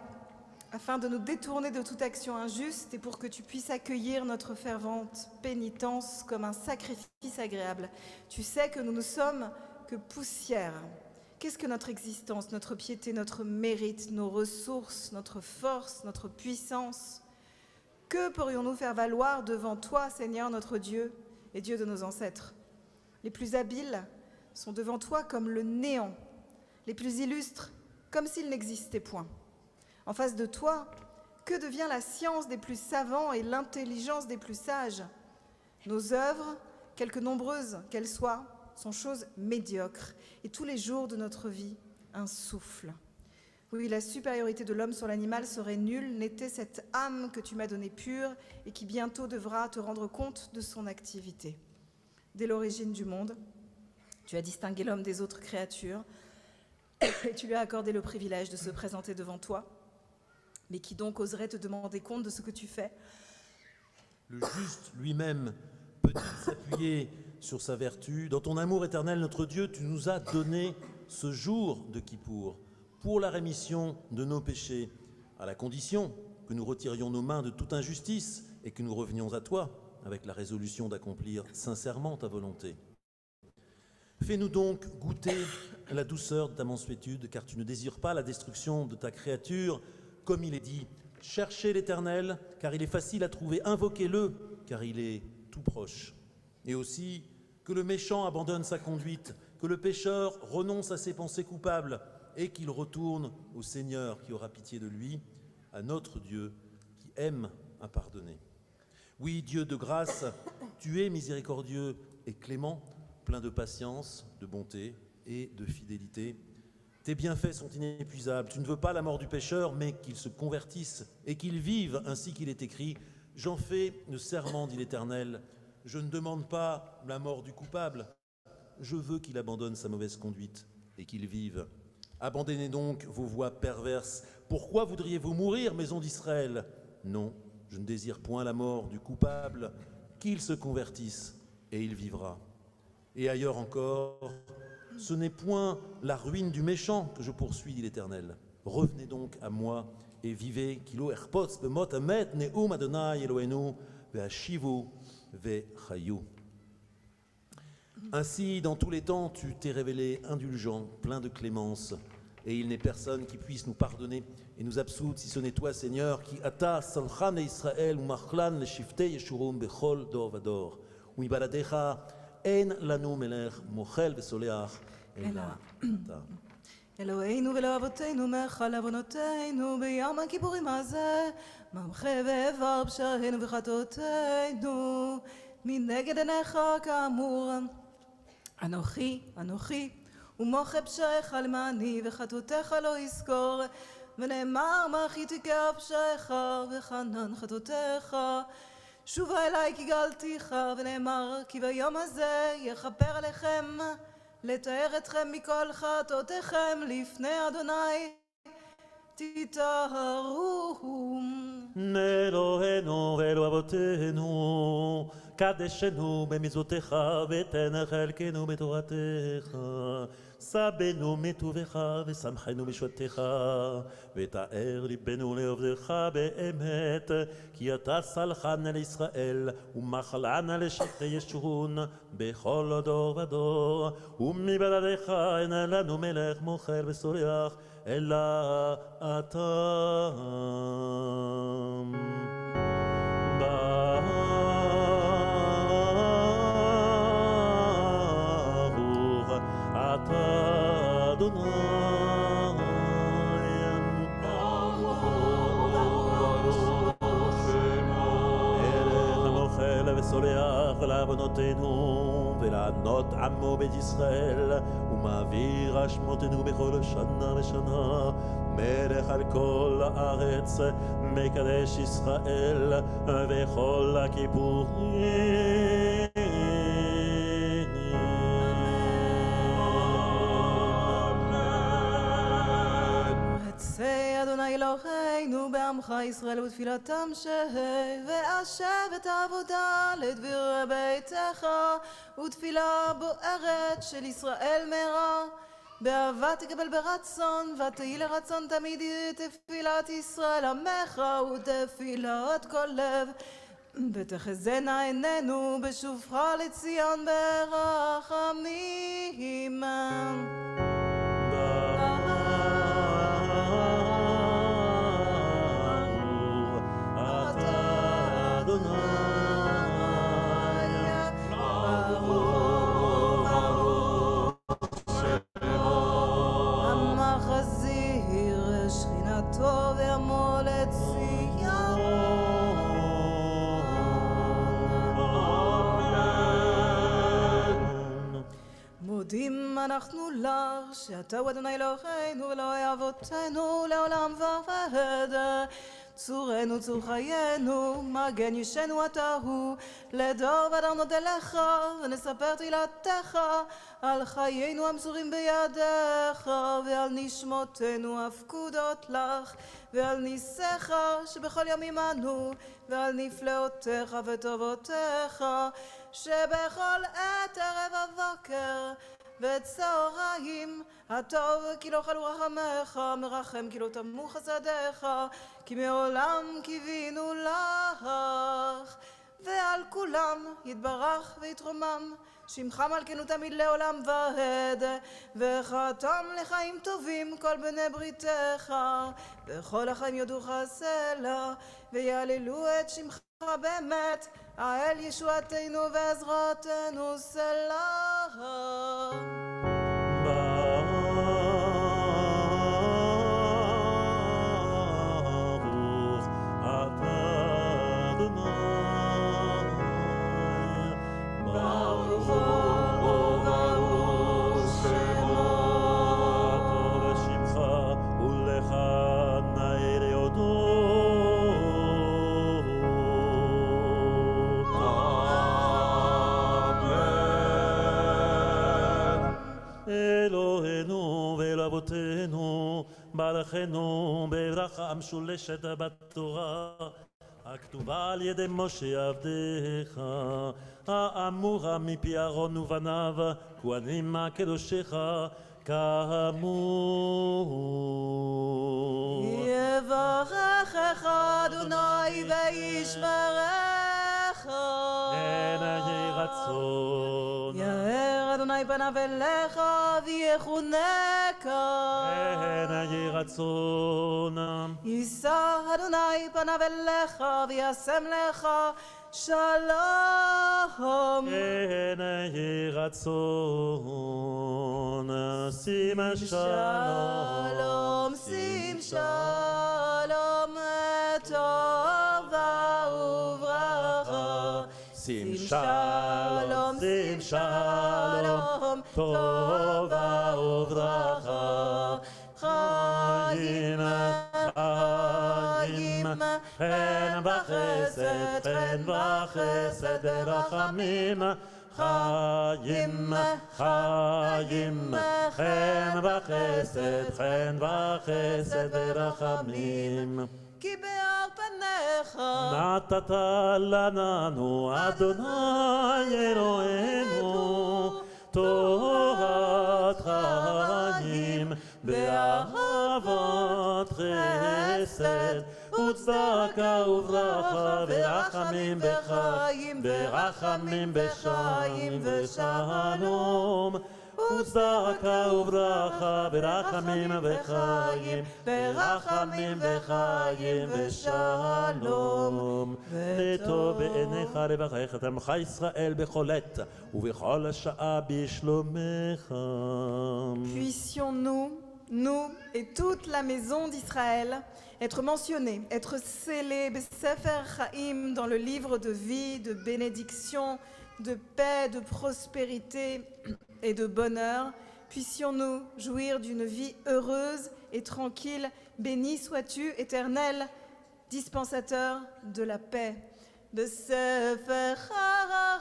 afin de nous détourner de toute action injuste et pour que tu puisses accueillir notre fervente pénitence comme un sacrifice agréable. Tu sais que nous ne sommes que poussière. Qu'est-ce que notre existence, notre piété, notre mérite, nos ressources, notre force, notre puissance? Que pourrions-nous faire valoir devant toi, Seigneur notre Dieu et Dieu de nos ancêtres? Les plus habiles sont devant toi comme le néant, les plus illustres comme s'ils n'existaient point. En face de toi, que devient la science des plus savants et l'intelligence des plus sages? Nos œuvres, quelque nombreuses qu'elles soient, sont choses médiocres, et tous les jours de notre vie, un souffle. Oui, la supériorité de l'homme sur l'animal serait nulle, n'était cette âme que tu m'as donnée pure et qui bientôt devra te rendre compte de son activité. Dès l'origine du monde, tu as distingué l'homme des autres créatures et tu lui as accordé le privilège de se présenter devant toi. Mais qui donc oserait te demander compte de ce que tu fais? Le juste lui-même peut-il s'appuyer sur sa vertu? Dans ton amour éternel, notre Dieu, tu nous as donné ce jour de Kippour pour la rémission de nos péchés, à la condition que nous retirions nos mains de toute injustice et que nous revenions à toi avec la résolution d'accomplir sincèrement ta volonté. Fais-nous donc goûter la douceur de ta mansuétude, car tu ne désires pas la destruction de ta créature, comme il est dit. Cherchez l'Éternel, car il est facile à trouver, invoquez-le, car il est tout proche. Et aussi, que le méchant abandonne sa conduite, que le pécheur renonce à ses pensées coupables, et qu'il retourne au Seigneur qui aura pitié de lui, à notre Dieu qui aime à pardonner. Oui, Dieu de grâce, tu es miséricordieux et clément, plein de patience, de bonté et de fidélité. Tes bienfaits sont inépuisables. Tu ne veux pas la mort du pécheur, mais qu'il se convertisse et qu'il vive ainsi qu'il est écrit. J'en fais le serment, dit l'Éternel. Je ne demande pas la mort du coupable. Je veux qu'il abandonne sa mauvaise conduite et qu'il vive. Abandonnez donc vos voies perverses. Pourquoi voudriez-vous mourir, maison d'Israël? Non, je ne désire point la mort du coupable. Qu'il se convertisse et il vivra. Et ailleurs encore, ce n'est point la ruine du méchant que je poursuis, dit l'Éternel. Revenez donc à moi et vivez, kilo erpotz bemot amet neum Adonai Eloheinu ve'ashivu ve'chayu. Ainsi, dans tous les temps, tu t'es révélé indulgent, plein de clémence, et il n'est personne qui puisse nous pardonner et nous absoudre si ce n'est toi, Seigneur, qui ata salchan Israël ou machlan le shiftei yeshurum bechol dor vador. ou ibaladecha en lanu melech mochel וסולח אלא אתה. אלוהינו ולאבותינו מחל עוונותינו ביום הכיפורים הזה, ממחה ואיבר פשעינו וחטאותינו מנגד עיניך כאמור. אנוכי ומוחה פשעיך למעני וחטאותיך לא יזכור, ונאמר מחאתיך פשעיך וחנן חטאותיך. שובה אליי כי גאלתיך, ונאמר כי ביום הזה יכפר עליכם, לתאר אתכם מכל חטאותיכם לפני אדוני תטהרו. אלוהינו ואלוה אבותינו, קדשנו במצוותיך ותן חלקנו בתורתך. סבנו מטובך ושמחנו בשבתך, ותאר ליבנו לעובדך באמת, כי אתה סלחן לישראל ומחלן לשבטי ישורון בכל דור ודור, ומבלעדיך אין לנו מלך מוחל וסולח אלא אתה. וסולח לעוונותינו ולענות עמו בית ישראל ומעביר אשמותינו בכל שנה ושנה, מלך על כל הארץ, מקדש ישראל וכל הכיפורים. אדוני אלוהינו בעמך ישראל ובתפילתם ואשב את העבודה לדביר ביתך ותפילה בוערת של ישראל מהרה. באהבה תקבל ברצון ותהי לרצון תמיד תפילת ישראל עמך ותפילת כל לב, ותחזינה עינינו בשובך לציון ברחמים. מודים אנחנו לך שאתה הוא אדוני אלוהינו ואלוהי אבותינו לעולם ועד. צורנו צור חיינו, מגן ישנו אתה הוא, לדור ודור נודה לך ונספר תהילתך על חיינו המסורים בידיך ועל נשמותינו הפקודות לך ועל ניסיך שבכל יום עמנו ועל נפלאותיך וטובותיך שבכל עת ערב הבוקר וצהריים, הטוב כי לא חלו רחמך, מרחם כי לא תמו חסדיך, כי מעולם קיווינו לך. ועל כולם יתברך ויתרומם, שמך מלכנו תמיד לעולם ועד, וחתם לחיים טובים כל בני בריתך, וכל החיים יודוך סלע, ויעללו את שמך באמת, האל ישועתנו ועזרתנו סלע. ברכנו ברכה המשולשת בתורה הכתובה על ידי משה עבדך, האמורה מפי אהרון ובניו כהנים הקדושיך כאמור. יברכך אדוני וישמרך, כן יהי רצון, יאר אדוני פניו אליך ויחונך, כן יהי רצון, יישא אדוני פניו אליך וישם לך שלום. כן יהי רצון, שים שלום, שים שלום, טובה וברכה. שים שלום, שים שלום, טובה וברכה. חיים, חיים, חן וחסד, חן וחסד ורחמים. חיים, חיים, חן וחסד, חן וחסד ורחמים. כי באור פניך נתת לנו אדוני אלוהינו תורת חיים באהבת חסד וצדקה וברכה ורחמים בחיים ורחמים בחיים ושלום וצדקה וברכה ורחמים בחיים ורחמים בחיים ושלום וטוב בעיניך לברך את עמך ישראל בכל עת ובכל שעה בשלומך. Puissions-nous, nous et toute la maison d'Israël, être mentionnés, être scellés, Sefer Chaim, dans le livre de vie, de bénédiction, de paix, de prospérité et de bonheur. Puissions-nous jouir d'une vie heureuse et tranquille. Béni sois-tu, Éternel, dispensateur de la paix. Besefer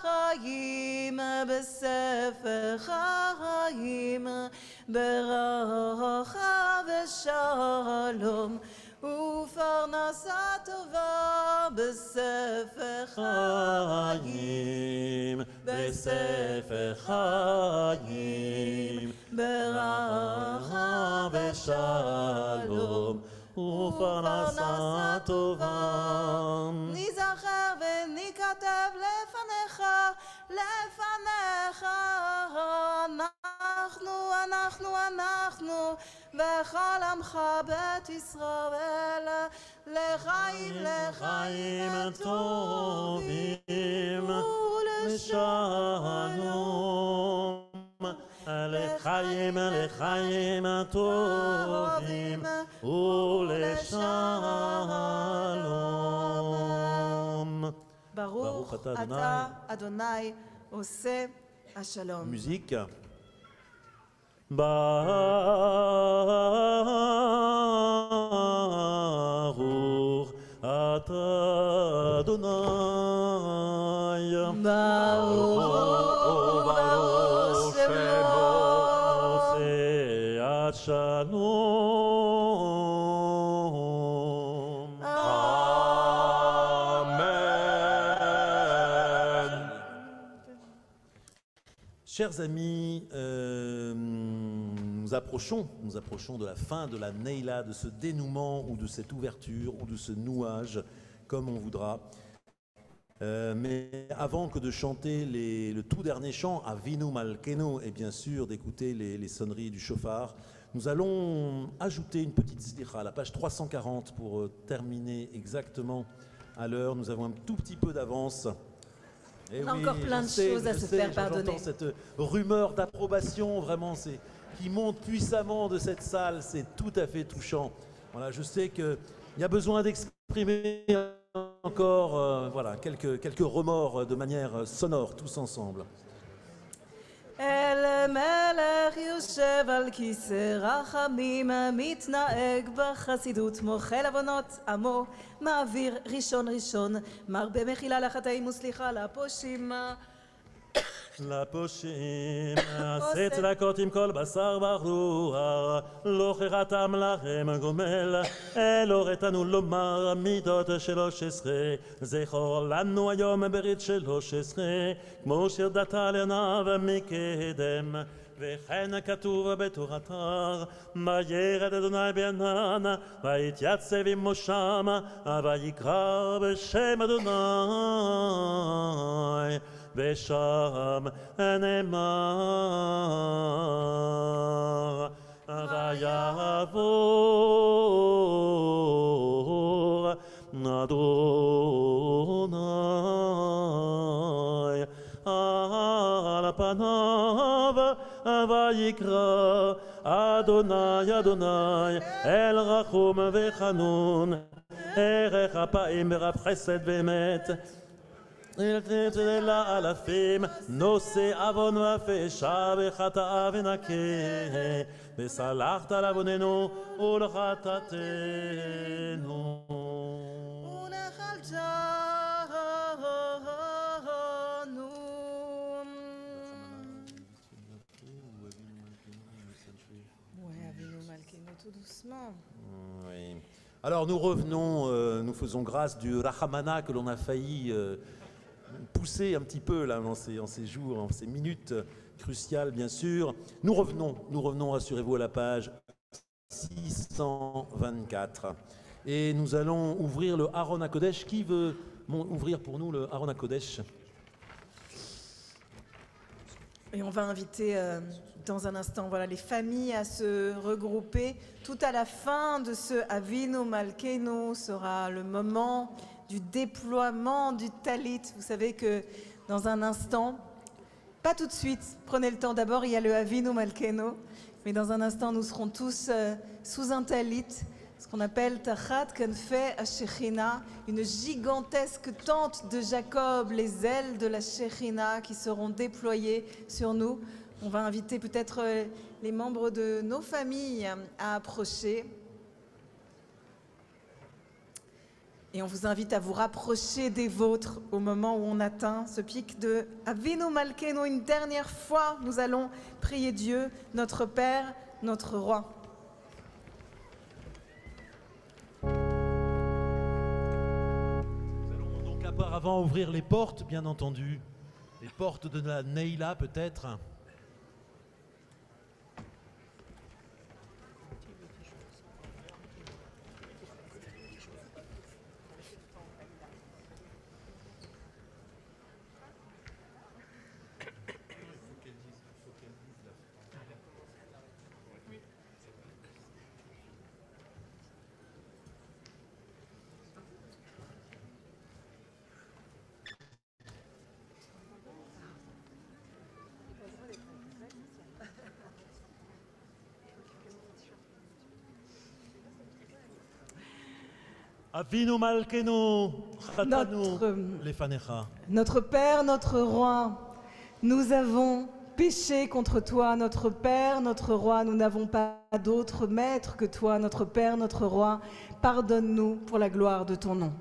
Chaim, Besefer Chaim, Beracha v'shalom, ופרנסה טובה בספר חיים, בספר חיים, ברכה ושלום, ופרנסה טובה. ניזכר וניכתב לפניך, לפניך, אנחנו, וכל עמך בית ישראל, לחיים, לחיים טובים ולשלום. לחיים, לחיים טובים ולשלום. ברוך אתה אדוני עושה השלום. Musique. ברוך אתה אדוני, ברוך שמו עושה השלום. Amen. Chers amis, nous approchons de la fin de la Neila, de ce dénouement ou de cette ouverture ou de ce nouage, comme on voudra. Mais avant que de chanter le tout dernier chant, Avinu Malkenu, et bien sûr d'écouter les sonneries du chauffard, nous allons ajouter une petite slicha à la page 340 pour terminer exactement à l'heure. Nous avons un tout petit peu d'avance. On a encore plein de choses à se faire pardonner. J'entends cette rumeur d'approbation, vraiment, qui monte puissamment de cette salle. C'est tout à fait touchant. Voilà, je sais qu'il y a besoin d'exprimer encore quelques remords de manière sonore, tous ensemble. אל מלך יושב על כיסא רחמים, מתנהג בחסידות, מוחל עוונות עמו, מעביר ראשון ראשון, מרבה מחילה לחטאים וסליחה לפושעים. לפושעים, עשה צדקות עם כל בשר ברוח, לא חרתם לכם גומל, אל הורתנו לומר מידות 13, זכור לנו היום ברית 13, כמו שירדת לעיניו מקדם. וכן כתוב בתורתך, וירד אדוני בענן, ויתייצב עמו שמה, ויקרא בשם אדוני. ושם נאמר, ויעבור אדוני על פניו, ויקרא אדוני אדוני אל רחום וחנון, ערך אפיים ורב חסד ואמת, לאלפים, נושא עוון ופשע וחטא ונקה, וסלחת לעווננו ולחטאתנו. Tout doucement. Oui. Alors nous revenons, nous faisons grâce du Rahamana que l'on a failli pousser un petit peu là, en ces jours, en ces minutes cruciales bien sûr. Nous revenons, rassurez-vous, à la page 624. Et nous allons ouvrir le Aron HaKodesh. Qui veut ouvrir pour nous le Aron HaKodesh? Et on va inviter dans un instant les familles à se regrouper. Tout à la fin de ce Avinu Malkenu sera le moment du déploiement du talit. Vous savez que dans un instant, pas tout de suite, prenez le temps d'abord, il y a le Avinu Malkenu, mais dans un instant nous serons tous sous un talit, ce qu'on appelle Tachat Kanfei HaShechina, une gigantesque tente de Jacob, les ailes de la Shechina qui seront déployées sur nous. On va inviter peut-être les membres de nos familles à approcher. Et on vous invite à vous rapprocher des vôtres au moment où on atteint ce pic de Avinu Malkenu. Une dernière fois, nous allons prier Dieu, notre Père, notre Roi. Nous allons donc auparavant ouvrir les portes, bien entendu. Les portes de la Neila peut-être. Avinu Malkenu, Chatanu, Lefanecha. Notre Père, notre Roi, nous avons péché contre toi, notre Père, notre Roi. Nous n'avons pas d'autre maître que toi, notre Père, notre Roi. Pardonne-nous pour la gloire de ton nom.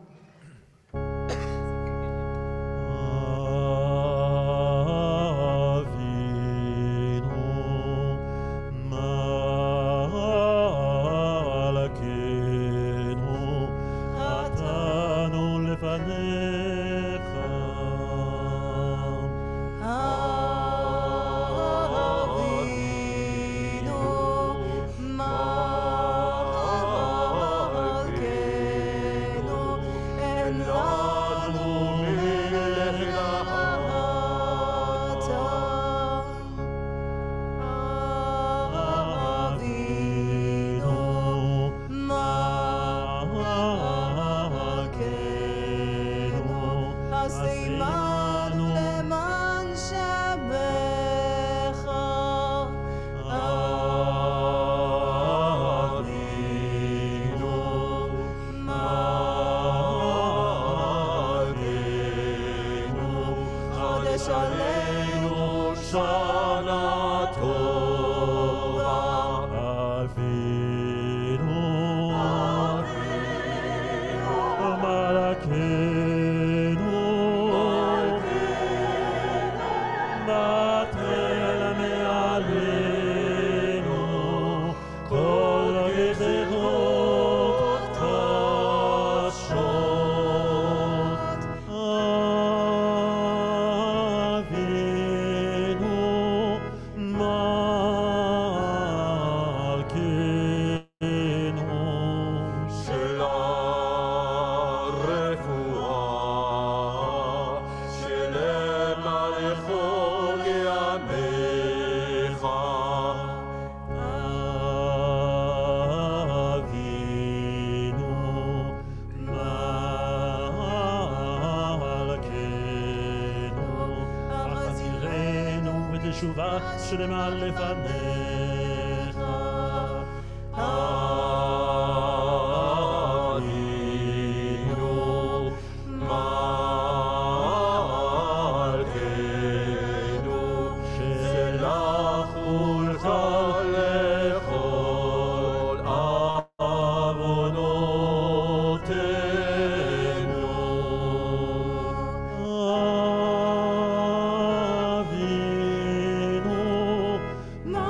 ועשה עמנו למען שמך. אבינו מלכנו, חודש עלינו שנה טובה. אבינו מלכנו, בטל מעלינו כל גזירות קשות. אבינו מלכנו, של הרפואה, שלמה לכל ימיך. אבינו מלכנו, החזירנו בתשובה שלמה לפניך. אבינו מלכנו, שלח ולך לכל עוונותינו. אבינו מלכנו,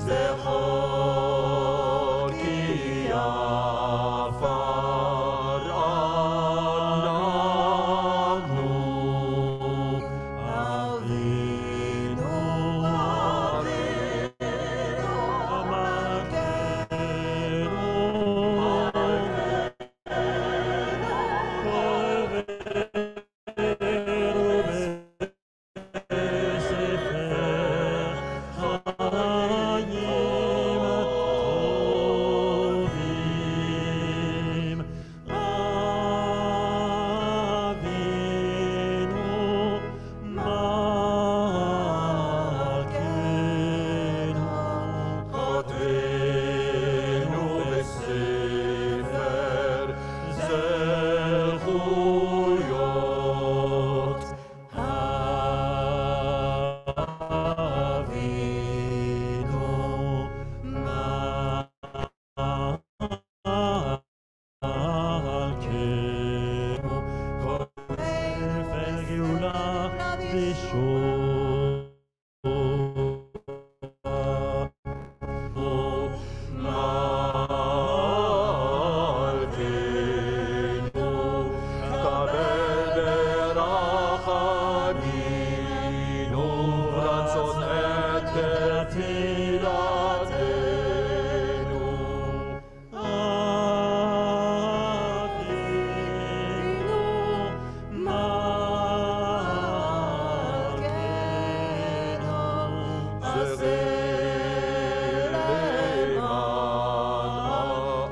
זכור כי עפר אנחנו. אבינו כותבנו בספר זכויות. אבינו מלכנו, כל נפל גאולה מלכנו, קבל ברחמים וברצות את תפילתנו. אבינו מלכנו, עשה למען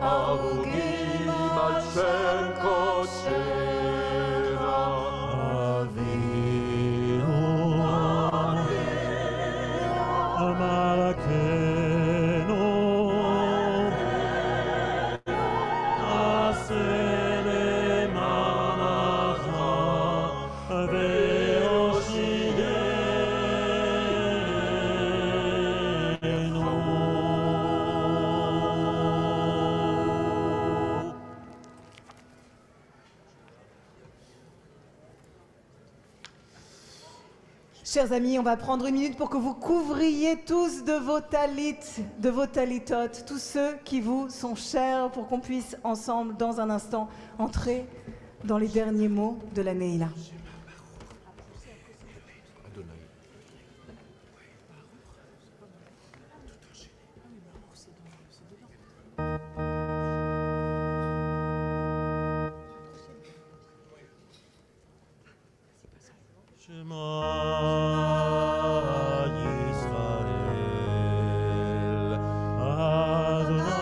ההרוגים על שם קודשך. אבינו מלכנו, עשה למענך והושיענו. Chers amis, on va prendre une minute pour que vous couvriez tous de vos talit, de vos talitotes, tous ceux qui vous sont chers, pour qu'on puisse ensemble, dans un instant, entrer dans les derniers mots de la Neila. Israel, Adonai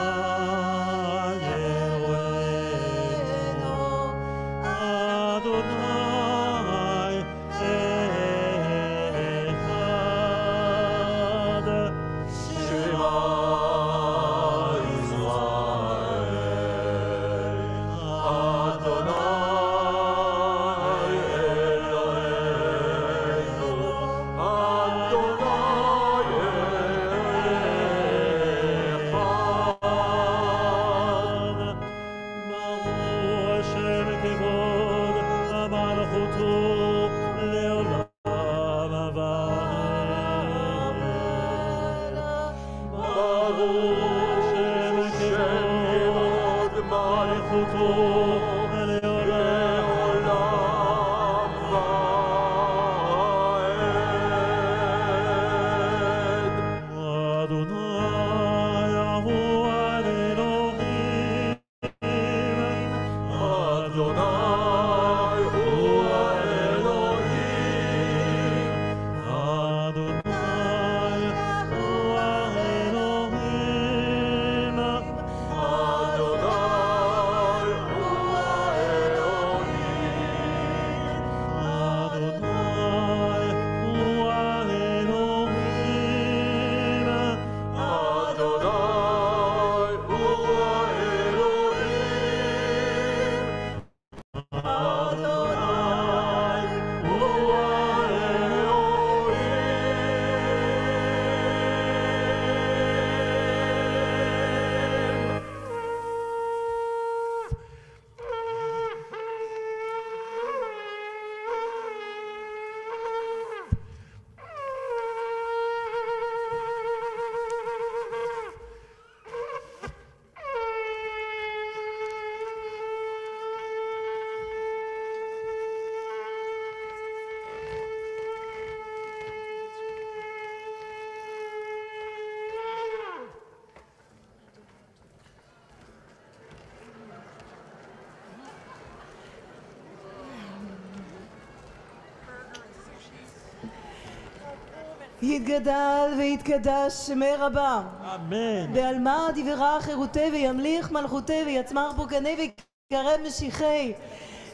יתגדל ויתקדש שמי רבה. אמן. בעלמא דברה חירותי וימליך מלכותי ויצמח בוגני ויקרב משיחי.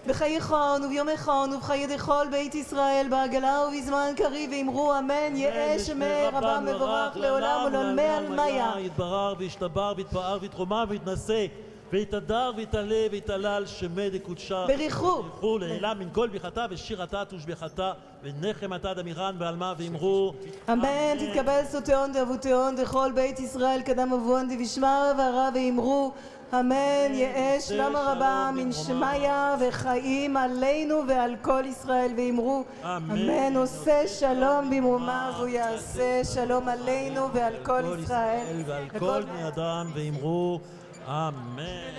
בחייכון וביומכון ובחיי דכל בית ישראל בעגלה ובזמן קריב ואמרו אמן יהא שמי רבה מבורך לעולם ולעולמי עלמיה. יתברר וישתבר ויתפאר ויתרומם ויתנשא ויתהדר ויתעלה ויתהלל שמי דקודשה. בריחו. בריחו לעילה מן כל ברכתה ושירתה תושבחתה ונחם עתה דמירן ועלמה ואמרו אמן. תתקבל סוטיון דאבוטיון דכל בית ישראל קדם אבון דבשמר וערה ואמרו אמן יהא שלום רבה מן שמיה וחיים עלינו ועל כל ישראל ואמרו אמן. עושה שלום במרומיו והוא יעשה שלום עלינו ועל כל ישראל ועל כל בני אדם ואמרו אמן.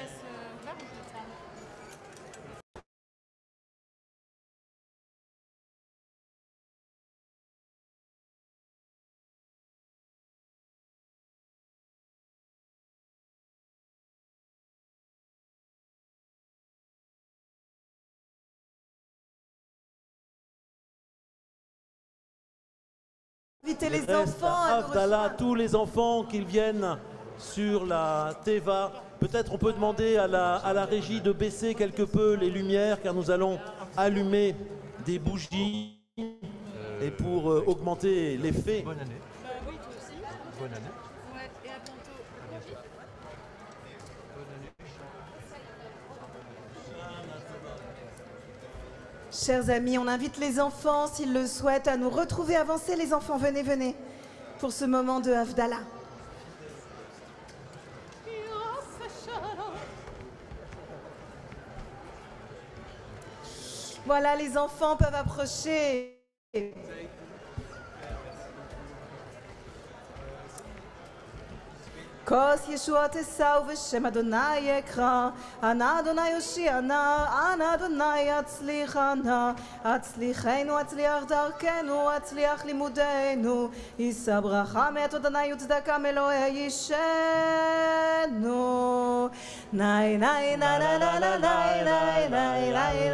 Invitez les Reste enfants à nous Havdalah, rejoindre. tous les enfants qu'ils viennent sur la Teva. Peut-être on peut demander à la régie de baisser quelque peu les lumières car nous allons allumer des bougies et pour augmenter l'effet. Bonne année. Oui, toi aussi. Bonne année. Ouais, et à bientôt. Chers amis, on invite les enfants, s'ils le souhaitent, à nous retrouver. Avancez les enfants, venez, venez, pour ce moment de Havdalah. Voilà, les enfants peuvent approcher. כוס ישועות אשא ובשם אדוני אקרא, אנא אדוני יושיענה, אנא אדוני יצליחנה, הצליחנו, הצליח דרכנו, הצליח לימודנו, יישא ברכה מאת אדוני וצדקה מאלוהי ישנו. ניי ניי ניי ניי ניי ניי ניי ניי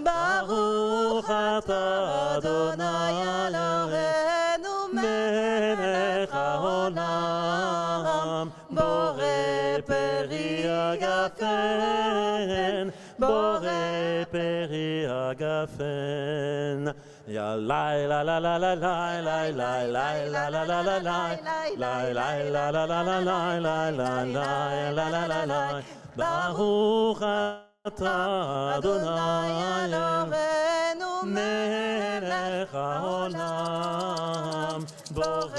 ברוך אתה אדוני אלוהינו מלך העולם בורא פרי הגפן בורא פרי הגפן יא לי לה לה לה לה לה לה לה לה לה לה לה לה לה לה לה לה לה ברוך אתה אדוני אלוהינו מלך העולם בורא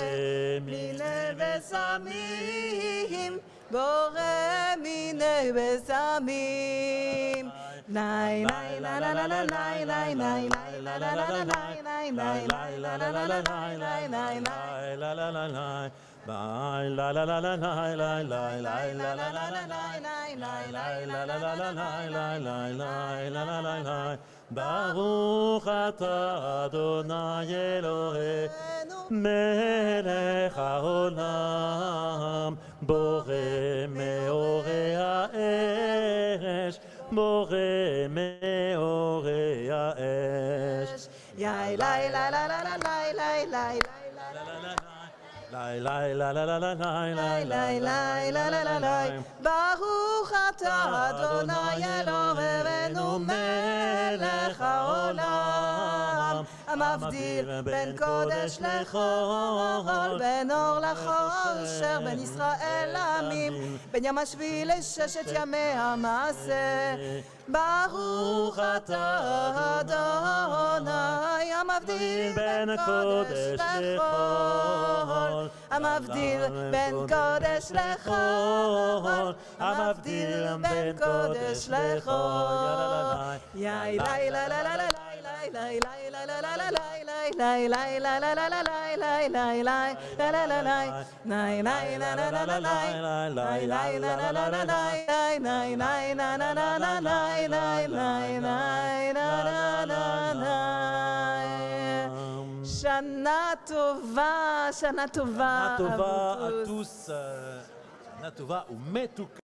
מיני ושמים בורא מיני ושמים ניי ניי לה לה לה לה ניי ניי ניי לה לה לה לה ניי ניי ניי לה לה לה לה ניי ניי ניי לה לה לה ניי Bye la la la la la la la la la la la la la Baruch ata Adonai Eloheinu melech haolam boreh meoreh ha'esh boreh meoreh ha'esh Yai lai la la la la la la la Lai lai la la la la lai lai lai lai la la la lai Baruch ata Adonai Eloheinu melech haolam המבדיל בין קודש לחול בין אור לחושך בין ישראל לעמים בין ים השביעי לששת ימי המעשה ברוך אתה אדוני המבדיל בין קודש לחול המבדיל בין קודש לחול המבדיל בין קודש לחול יאי לי לי לי לי לי שנה טובה Shana Tova Natova à vous à tous. tous. Natova ou Metuka.